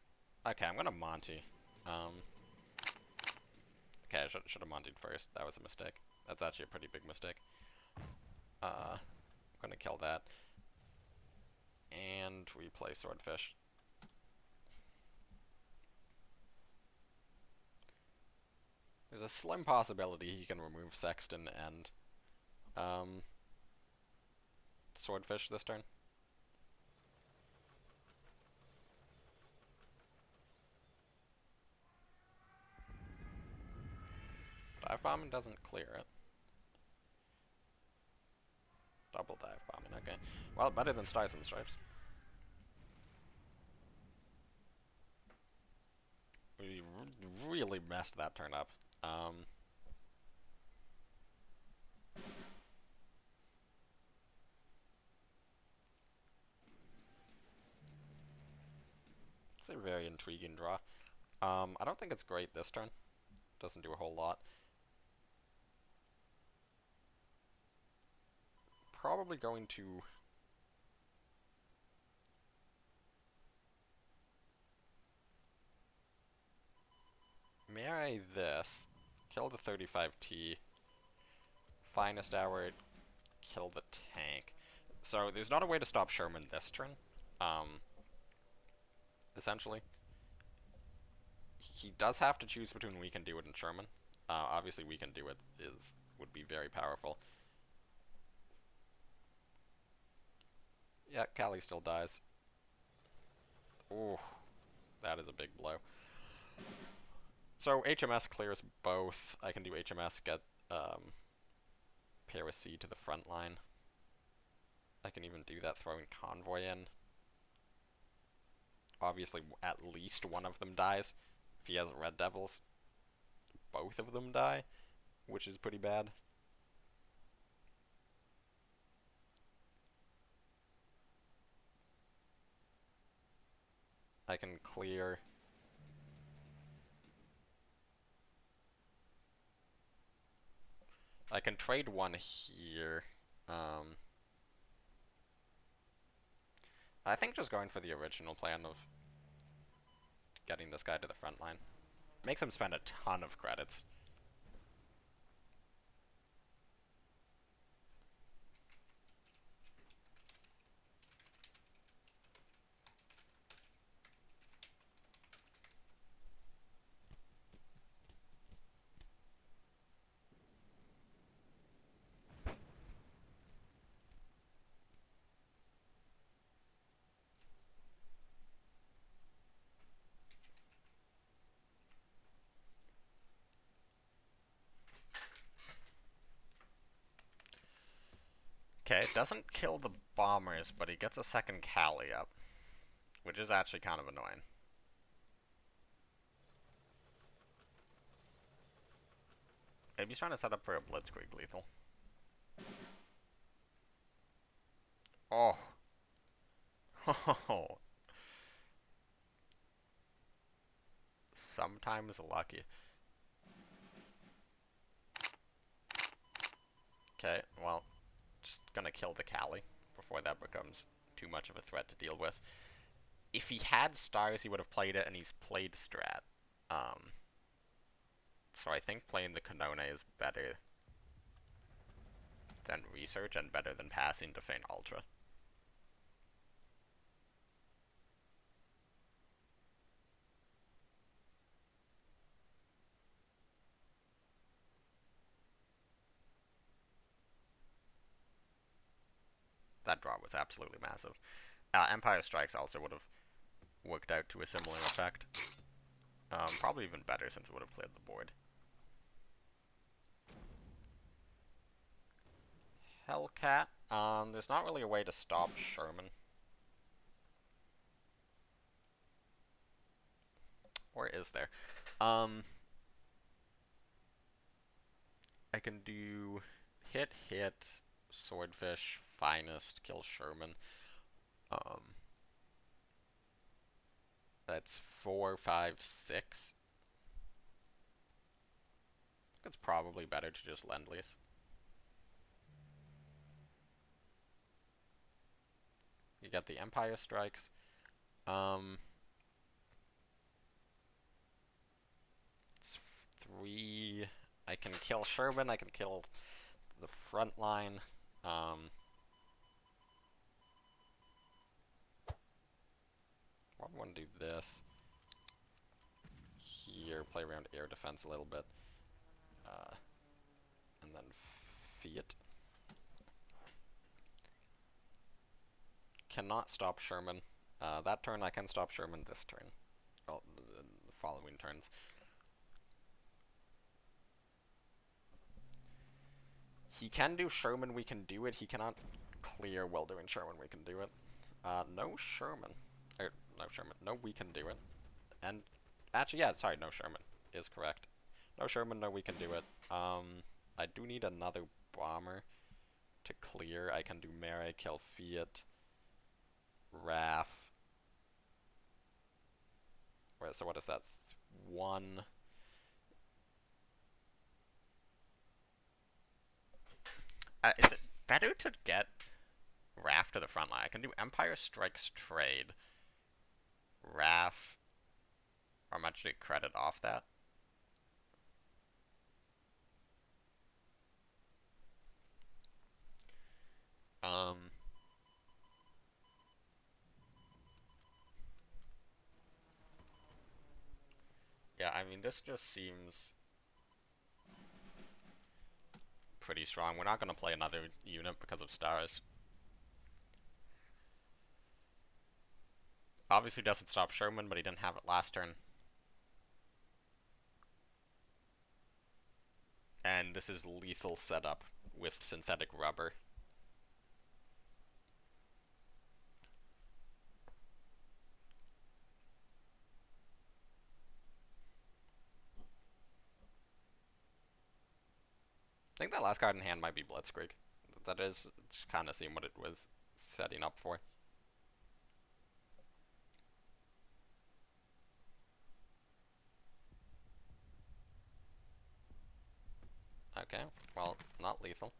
Okay, I'm gonna Monty. Okay, I should have Monty'd first. That was a mistake. That's actually a pretty big mistake. I'm gonna kill that. And we play Swordfish. There's a slim possibility he can remove Sexton and Swordfish this turn. Dive Bombing doesn't clear it. Double Dive Bombing, okay. Well, better than Stars and Stripes. We really messed that turn up. It's a very intriguing draw. I don't think it's great this turn. Doesn't do a whole lot. Probably going to... marry this, kill the 35T, finest hour, kill the tank. So there's not a way to stop Sherman this turn, essentially. He does have to choose between We Can Do It and Sherman. Obviously We Can Do It would be very powerful. Yeah, Callie still dies. Ooh, that is a big blow. So HMS clears both. I can do HMS, get pair with C to the front line. I can even do that throwing Convoy in. Obviously, at least one of them dies. If he has Red Devils, both of them die, which is pretty bad. I can clear. I can trade one here. I think just going for the original plan of getting this guy to the front line makes him spend a ton of credits. Okay, it doesn't kill the bombers, but he gets a second Callie up, which is actually kind of annoying. Maybe he's trying to set up for a Blitzkrieg lethal. Oh. Oh. Sometimes lucky. Okay, well, just gonna kill the Callie before that becomes too much of a threat to deal with. If he had stars, he would have played it, and he's played strat. So I think playing the Kanone is better than research and better than passing to Feint Ultra. That draw was absolutely massive. Empire Strikes also would have worked out to a similar effect. Probably even better since it would have cleared the board. Hellcat. There's not really a way to stop Sherman. Or is there? I can do hit, Swordfish, finest, kill Sherman. That's 4, 5, 6. I think it's probably better to just Lend-Lease. You get the Empire Strikes. It's 3. I can kill Sherman. I can kill the front line. I want to do this. Here, play around air defense a little bit. And then Fiat. Cannot stop Sherman. That turn I can stop Sherman this turn. Well, the following turns. He can do Sherman, we can do it. He cannot clear while doing Sherman, we can do it. No Sherman. No Sherman. No, we can do it. And, actually, yeah, no Sherman is correct. No Sherman, no, we can do it. I do need another Bomber. To clear, I can do Mare, kill Fiat, Raf. Wait, so what is that? 1. Is it better to get Raf to the front line? I can do Empire Strikes Trade, Raf, or much to credit off that. Yeah, I mean, this just seems pretty strong. We're not going to play another unit because of stars. Obviously doesn't stop Sherman, but he didn't have it last turn. And this is lethal setup with synthetic rubber. I think that last card in hand might be Blitzkrieg. That is kind of seeing what it was setting up for. Okay, well, not lethal.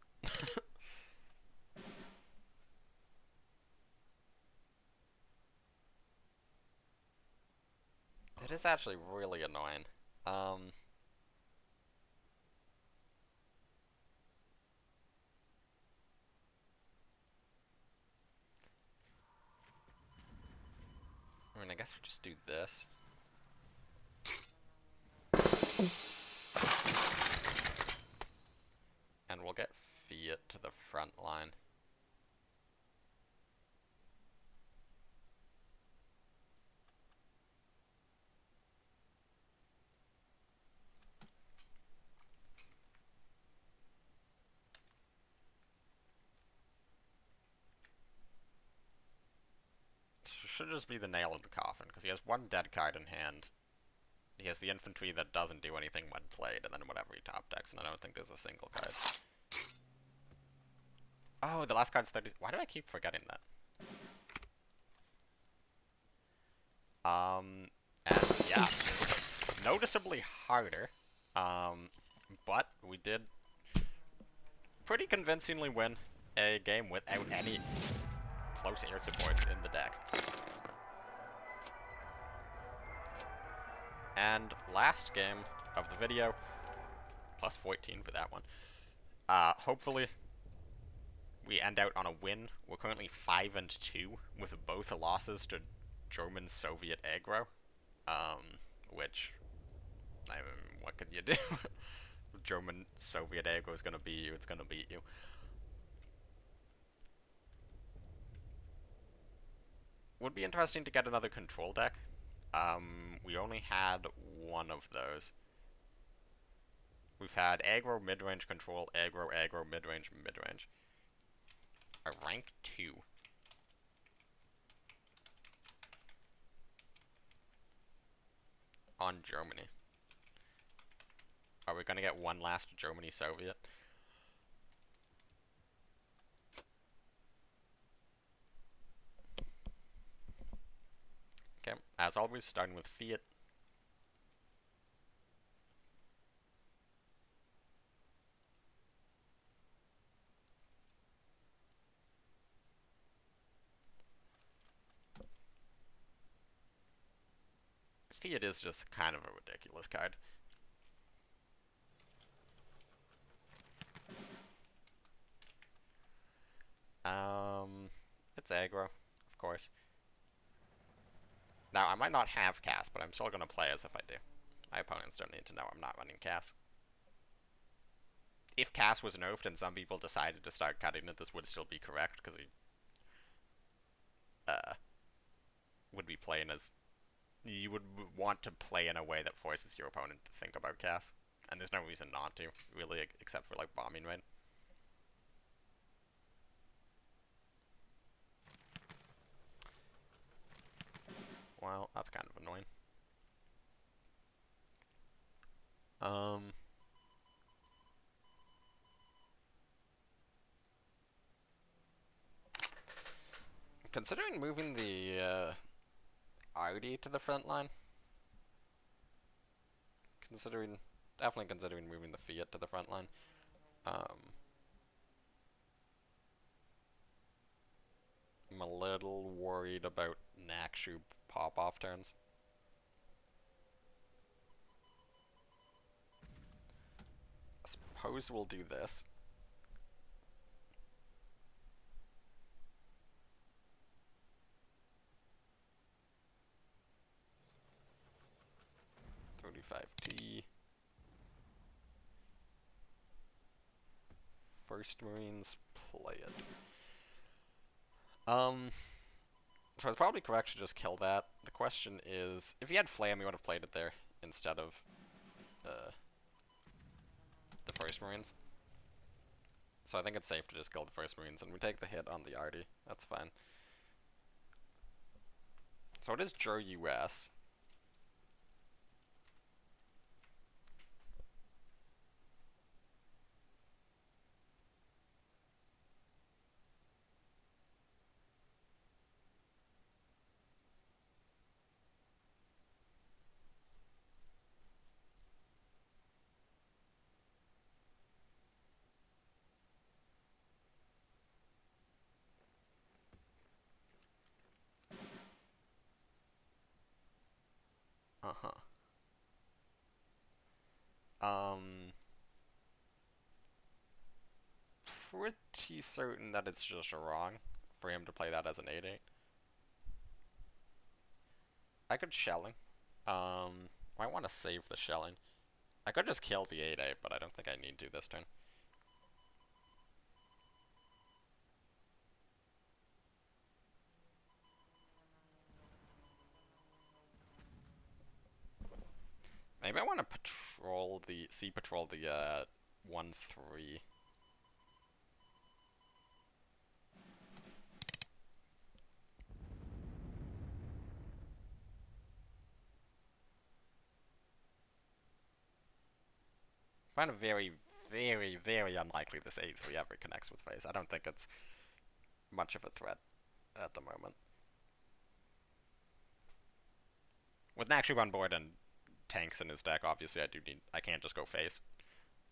It is actually really annoying. I mean, I guess we just do this. And we'll get Fiat to the front line. Should just be the nail in the coffin, because he has one dead card in hand. He has the infantry that doesn't do anything when played, and then whatever he top decks, and I don't think there's a single card. Oh, the last card's 30. Why do I keep forgetting that? And yeah, noticeably harder. But we did pretty convincingly win a game without any close air supports in the deck. And last game of the video, plus 14 for that one. Hopefully we end out on a win. We're currently 5-2 with both losses to German Soviet aggro. Which, I mean, what can you do? German Soviet aggro is gonna beat you, it's gonna beat you. Would be interesting to get another control deck. We only had one of those. We've had aggro, mid-range control, aggro, aggro, mid-range, mid-range. A rank 2. On Germany. Are we gonna get one last Germany Soviet? Okay, as always, starting with Fiat. Fiat is just kind of a ridiculous card. It's aggro, of course. Now, I might not have cast, but I'm still going to play as if I do. My opponents don't need to know I'm not running cast. If cast was nerfed and some people decided to start cutting it, this would still be correct, because he would be playing as... You would want to play in a way that forces your opponent to think about cast. And there's no reason not to, really, except for, like, bombing raid. Well, that's kind of annoying. Considering moving the RD to the front line, definitely considering moving the Fiat to the front line. I'm a little worried about Nakshu pop-off turns. I suppose we'll do this. T. First Marines, play it. So it's probably correct to just kill that. The question is, if he had Flame, he would have played it there instead of the First Marines. So I think it's safe to just kill the First Marines, and we take the hit on the Arty. That's fine. So it is Jur US. Uh-huh. Pretty certain that it's just wrong for him to play that as an 8-8. I could shelling. I want to save the shelling. I could just kill the 8-8, but I don't think I need to this turn. Maybe I want to patrol the 1-3. I find it very, very, very unlikely this 8-3 ever connects with phase. I don't think it's much of a threat at the moment. With Nakshu on board and tanks in his deck, obviously I can't just go face.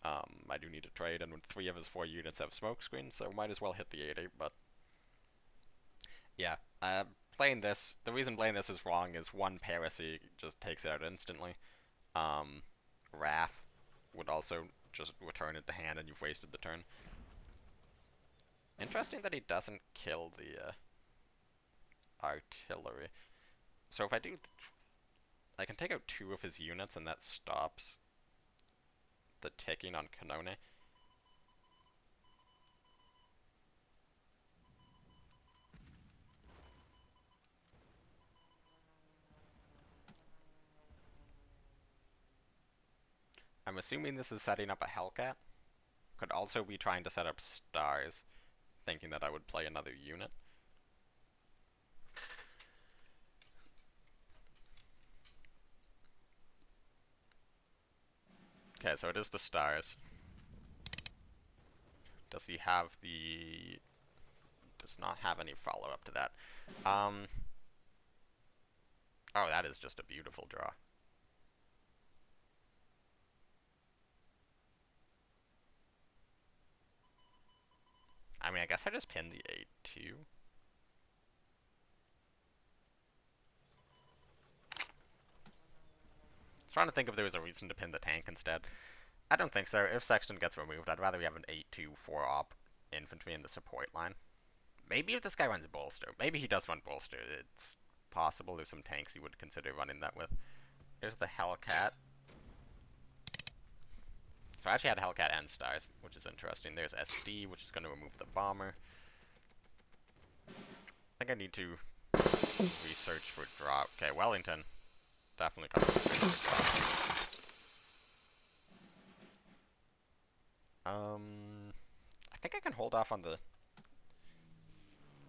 I do need to trade, and 3 of his 4 units have smoke screens, so might as well hit the 8-8, but yeah, playing this, the reason playing this is wrong is 1 Piracy just takes it out instantly. Wrath would also just return it to hand and you've wasted the turn. Interesting that he doesn't kill the artillery. So if I do, I can take out 2 of his units and that stops the ticking on Kanone. I'm assuming this is setting up a Hellcat. Could also be trying to set up stars, thinking that I would play another unit. Okay, so it is the stars. Does he have the... Does not have any follow-up to that. Oh, that is just a beautiful draw. I mean, I guess I just pinned the 8-2. Trying to think if there was a reason to pin the tank instead. I don't think so. If Sexton gets removed, I'd rather we have an 8-2 4-op infantry in the support line. Maybe if this guy runs bolster. Maybe he does run bolster. It's possible there's some tanks he would consider running that with. Here's the Hellcat. So I actually had Hellcat and stars, which is interesting. There's SD, which is going to remove the bomber. I think I need to research for drop. Okay, Wellington. Definitely coming for I think I can hold off on the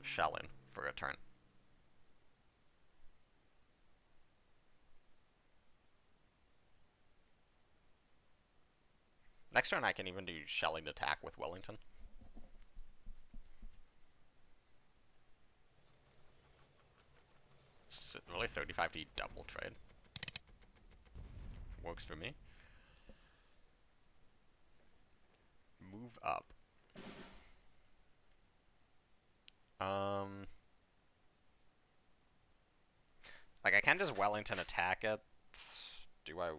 shelling for a turn. Next turn I can even do shelling attack with Wellington. I think I can hold off on the shelling for a turn. Next turn I can even do shelling attack with Wellington. 'Cause Really, 35D double trade. Works for me. Move up. Like, I can just Wellington attack it. Do I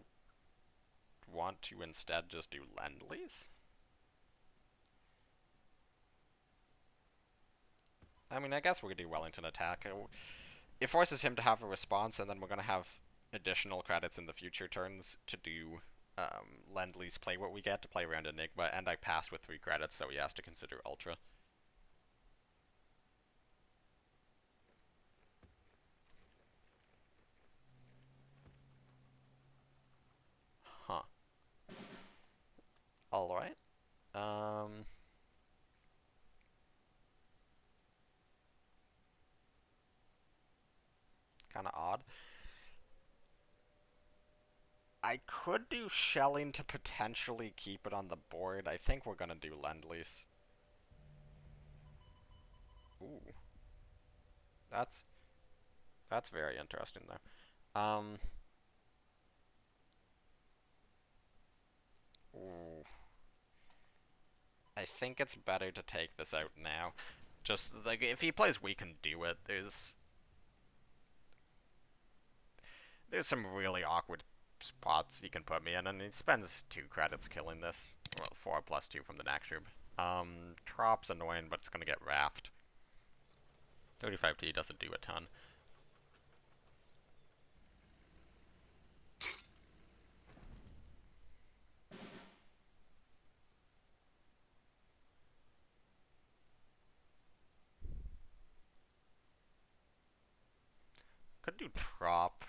want to instead just do Lend-Lease? I mean, I guess we could do Wellington attack. It forces him to have a response, and then we're going to have additional credits in the future turns to do Lend-Lease, play what we get to play around Enigma, and I passed with 3 credits, so he has to consider Ultra. Huh. Alright. Kinda odd. I could do Shelling to potentially keep it on the board. I think we're gonna do Lend-Lease. Ooh. That's very interesting though. Ooh. I think it's better to take this out now. Just like if he plays We Can Do It, there's some really awkward spots he can put me in, and he spends 2 credits killing this. Well, 4 plus 2 from the next group. Trop's annoying, but it's gonna get Raft. 35T doesn't do a ton. Could do Trop.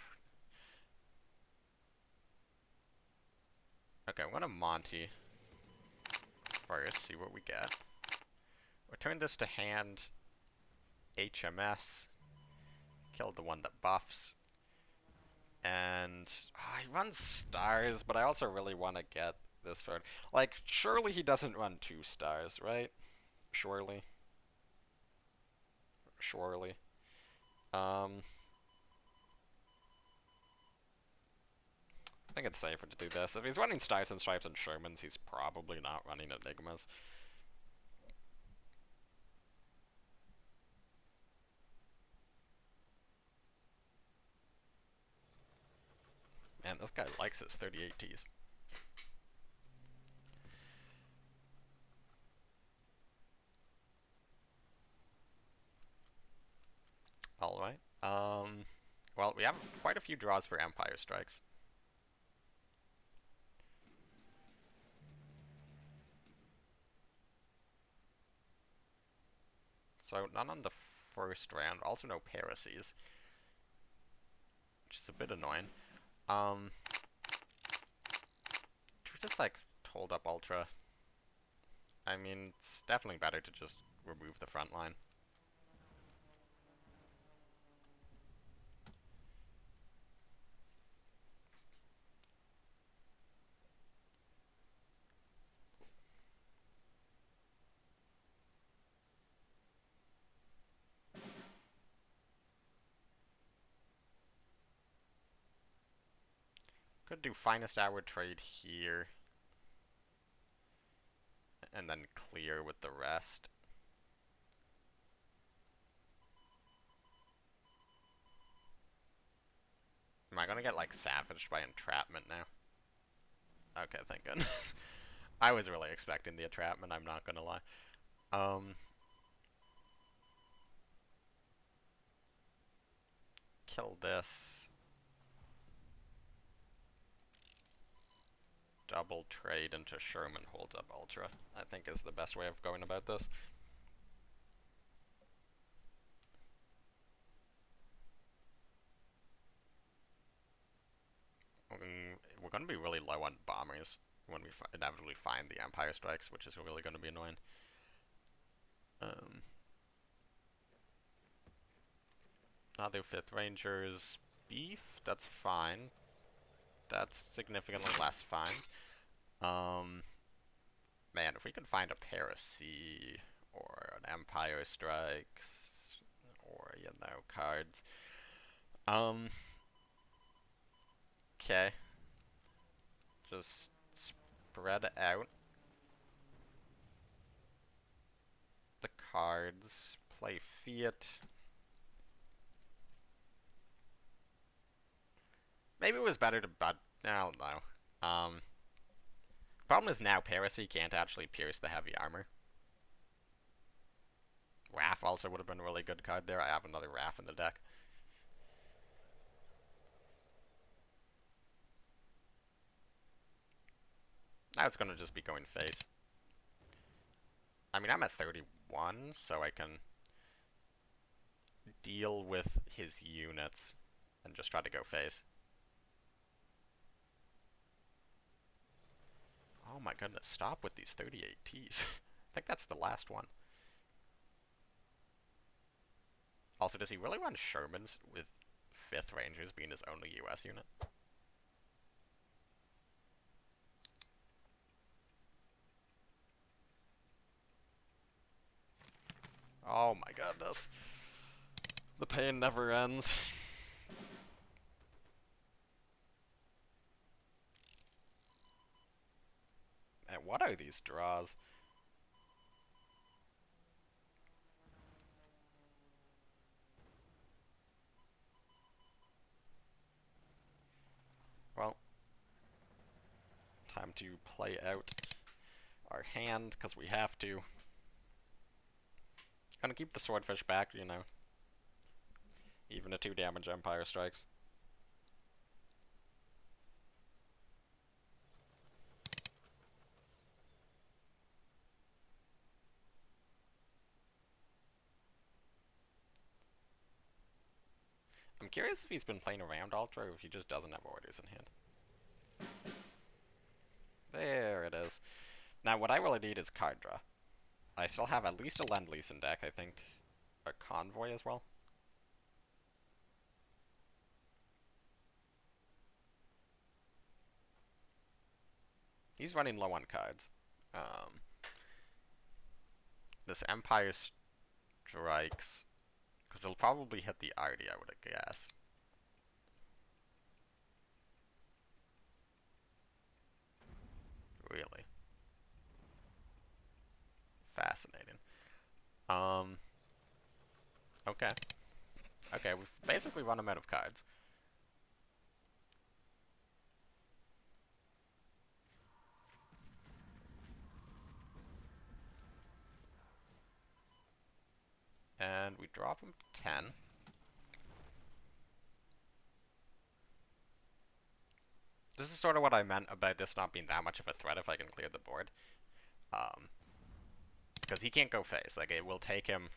Okay, I'm gonna Monty first, see what we get. Return this to hand. HMS. Killed the one that buffs. And he runs stars, but I also really want to get this card. Like, surely he doesn't run 2 stars, right? Surely. Surely. I think it's safer to do this. If he's running Stars and Stripes and Shermans, he's probably not running Enigmas. Man, this guy likes his 38 Ts. Alright. Well, we have quite a few draws for Empire Strikes. So, none on the first round. Also no Heresies. Which is a bit annoying. Should we just, like, hold up Ultra? I mean, it's definitely better to just remove the front line. Could do Finest Hour trade here. And then clear with the rest. Am I gonna get, like, savaged by entrapment now? Okay, thank goodness. I was really expecting the entrapment, I'm not gonna lie. Kill this. Double trade into Sherman holds up Ultra, I think is the best way of going about this. We're going to be really low on bombers when we inevitably find the Empire Strikes, which is really going to be annoying. Other 5th Rangers. Beef, that's fine. That's significantly less fine. Man, if we could find a Heresy or an Empire Strikes or, you know, cards. Um, okay. Just spread out the cards. Play Fiat. Maybe it was better to bud. I don't know. Problem is now Piracy can't actually pierce the heavy armor. Wrath also would have been a really good card there. I have another Wrath in the deck. Now it's gonna just be going face. I mean, I'm at 31, so I can deal with his units and just try to go face. Oh my goodness, stop with these 38 Ts. I think that's the last one. Also, does he really run Shermans with 5th Rangers being his only US unit? Oh my goodness. The pain never ends. And what are these draws? Well, time to play out our hand, because we have to. Gonna keep the Swordfish back, you know. Even a 2 damage Empire strikes. I'm curious if he's been playing around Ultra or if he just doesn't have orders in hand. There it is. Now what I really need is card draw. I still have at least a Lend-Lease in deck, I think. A Convoy as well. He's running low on cards. This Empire strikes, because it'll probably hit the Artie, I would guess. Really? Fascinating. Okay. Okay, we've basically run him out of cards. And we drop him to 10. This is sort of what I meant about this not being that much of a threat if I can clear the board. Because he can't go face. Like, it will take him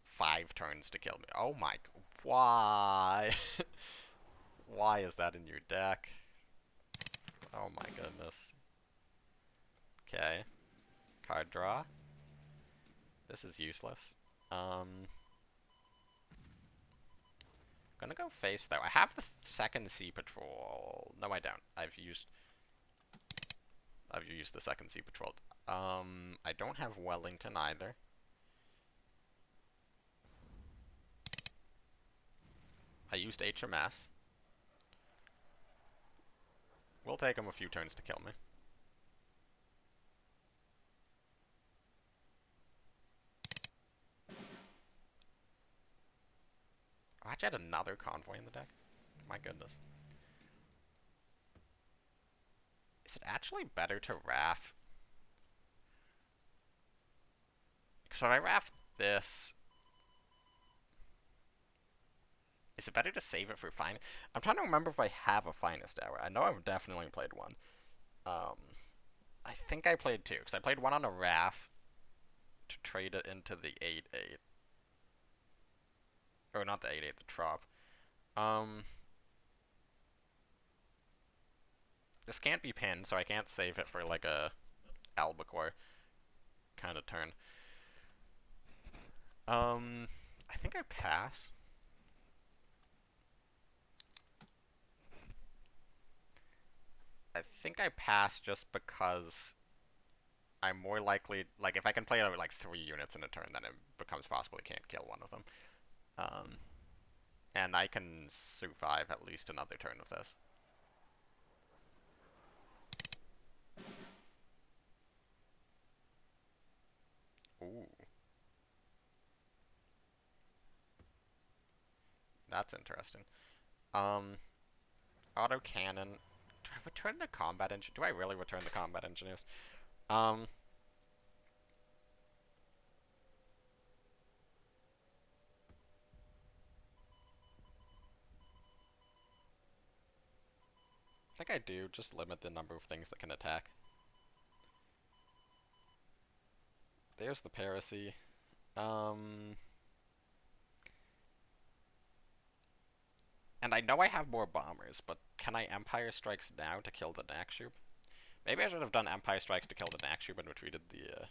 5 turns to kill me. Oh my... Why? Why is that in your deck? Oh my goodness. Okay. Card draw. This is useless. Gonna go face, though. I have the second Sea Patrol. No, I don't. I've used the second Sea Patrol. I don't have Wellington either. I used HMS. Will take him a few turns to kill me. I actually had another Convoy in the deck. My goodness. Is it actually better to Wrath? So if I Wrath this... Is it better to save it for Fine? I'm trying to remember if I have a Finest Hour. I know I've definitely played one. I think I played 2, because I played one on a Wrath to trade it into the 8-8. Or not the 8-8, the Trop. This can't be pinned, so I can't save it for like a Albacore kind of turn. I think I pass. I think I pass just because I'm more likely, like, if I can play out like 3 units in a turn, then it becomes possible I can't kill one of them. And I can survive at least another turn of this. Ooh. That's interesting. Um, auto cannon. Do I return the combat engine? Do I really return the combat engineers? Um, I think I do. Just limit the number of things that can attack. There's the Piracy. Um, and I know I have more bombers, but can I Empire Strikes now to kill the Nakshub? Maybe I should have done Empire Strikes to kill the Nakshub and retreated the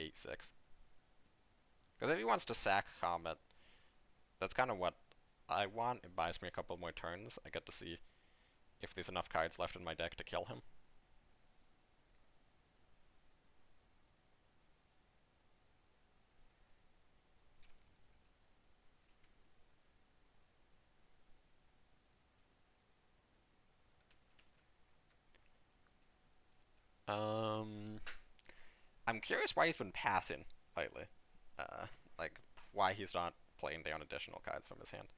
8-6. Because if he wants to sack Comet, that's kind of what I want. It buys me a couple more turns. I get to see if there's enough cards left in my deck to kill him. Um, I'm curious why he's been passing lately. Uh, like, why he's not playing down additional cards from his hand.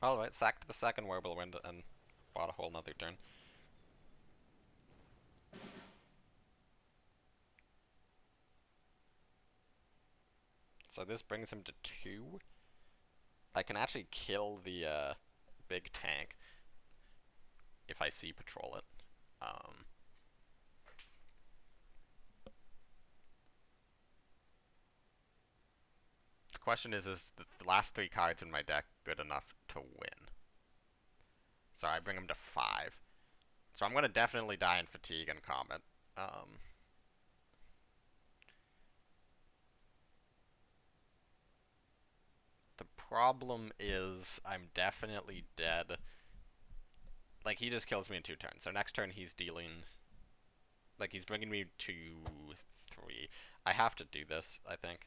Alright, sacked the second Wirbelwind and bought a whole nother turn. So this brings him to 2. I can actually kill the big tank if I see patrol it. The question is the last 3 cards in my deck good enough to win? So I bring him to 5. So I'm going to definitely die in Fatigue and Comet. The problem is I'm definitely dead. Like, he just kills me in 2 turns. So next turn he's dealing... Like, he's bringing me to 3. I have to do this, I think.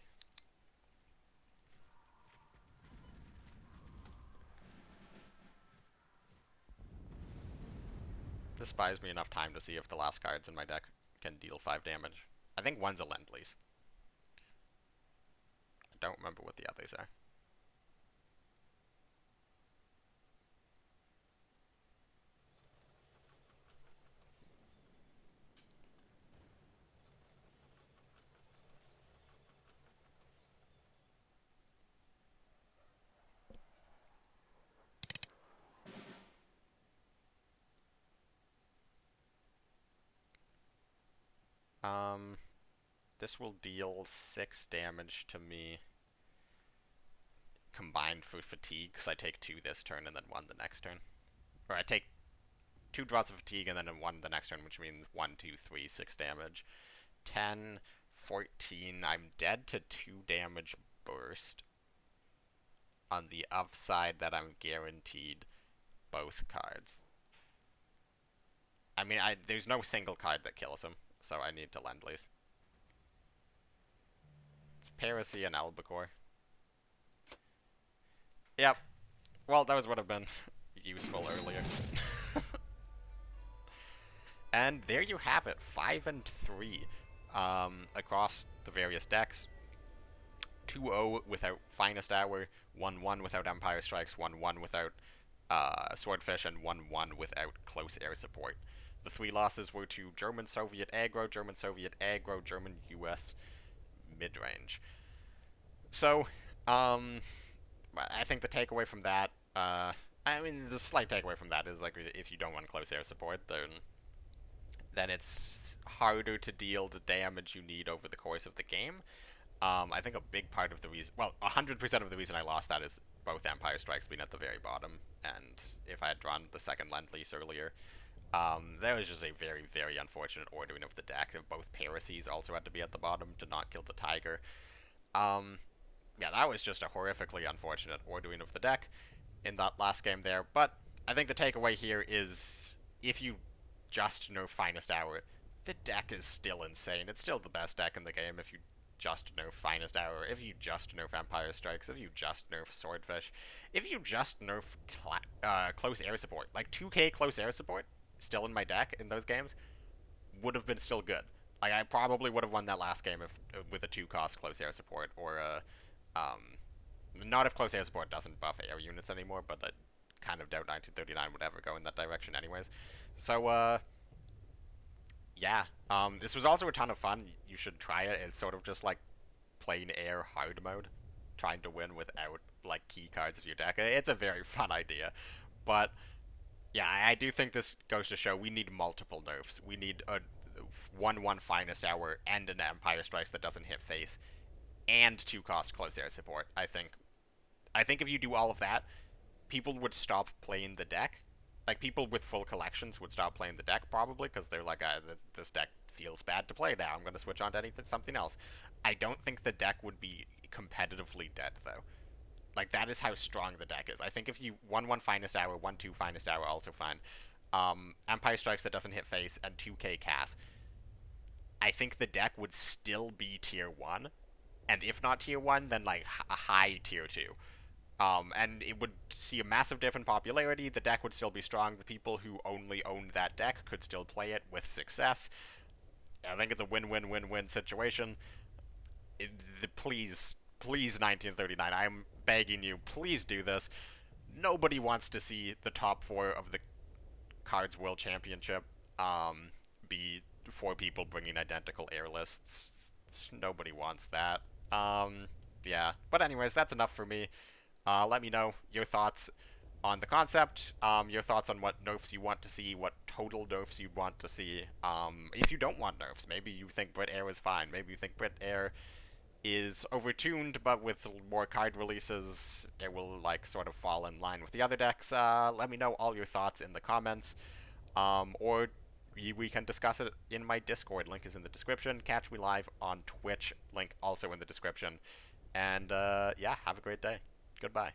This buys me enough time to see if the last cards in my deck can deal 5 damage. I think one's a Lend-Lease. I don't remember what the others are. This will deal 6 damage to me combined for fatigue, because I take 2 this turn and then 1 the next turn. Or I take 2 draws of fatigue and then 1 the next turn, which means 1, 2, 3, 6 damage. 10, 14, I'm dead to 2 damage burst. On the upside that I'm guaranteed both cards. I mean, there's no single card that kills him, so I need to Lend-Lease. It's Piracy and Albacore. Yep. Well, those would have been useful earlier. And there you have it, 5 and 3 across the various decks. 2-0 without Finest Hour, 1-1 without Empire Strikes, 1-1 without Swordfish, and 1-1 without Close Air Support. The 3 losses were to German-Soviet aggro, German-Soviet aggro, German-US mid-range. So, I think the takeaway from that, I mean, the slight takeaway from that is, like, if you don't want Close Air Support, then it's harder to deal the damage you need over the course of the game. I think a big part of the reason, well, 100% of the reason I lost that is both Empire Strikes being at the very bottom, and if I had drawn the second Lend-Lease earlier, There was just a very, very unfortunate ordering of the deck. Both Parasies also had to be at the bottom to not kill the Tiger. Um, yeah, that was just a horrifically unfortunate ordering of the deck in that last game there. But I think the takeaway here is if you just know Finest Hour, the deck is still insane. It's still the best deck in the game if you just nerf Finest Hour, if you just nerf Vampire Strikes, if you just nerf Swordfish, if you just nerf close air support. Like 2k close air support, still in my deck in those games, would have been still good. Like I probably would have won that last game if with a 2 cost close air support or a not if close air support doesn't buff air units anymore, but I kind of doubt 1939 would ever go in that direction anyways. So yeah, this was also a ton of fun. You should try it. It's sort of just like plain air hard mode, trying to win without like key cards of your deck. It's a very fun idea, but yeah, I do think this goes to show we need multiple nerfs. We need a 1/1 Finest Hour and an Empire Strikes that doesn't hit face, and 2 cost close air support. I think if you do all of that, people would stop playing the deck. Like people with full collections would stop playing the deck probably because they're like, this deck feels bad to play now. I'm going to switch on to anything something else. I don't think the deck would be competitively dead though. Like that is how strong the deck is. I think if you 1/1 Finest Hour, 1/2 Finest Hour, also fine. Empire Strikes that doesn't hit face and 2k cast. I think the deck would still be tier one, and if not tier one, then like a high tier two. And it would see a massive dip in popularity. The deck would still be strong. The people who only owned that deck could still play it with success. I think it's a win-win-win-win situation. Please, please, 1939, I'm begging you, please do this. Nobody wants to see the top four of the Cards World Championship be four people bringing identical air lists. Nobody wants that. Yeah. But anyways, that's enough for me. Let me know your thoughts on the concept, your thoughts on what nerfs you want to see, what total nerfs you want to see. If you don't want nerfs, maybe you think Brit Air is fine. Maybe you think Brit Air is overtuned, but with more card releases, it will like sort of fall in line with the other decks. Let me know all your thoughts in the comments, or we can discuss it in my Discord. Link is in the description. Catch me live on Twitch. Link also in the description. And yeah, have a great day. Goodbye.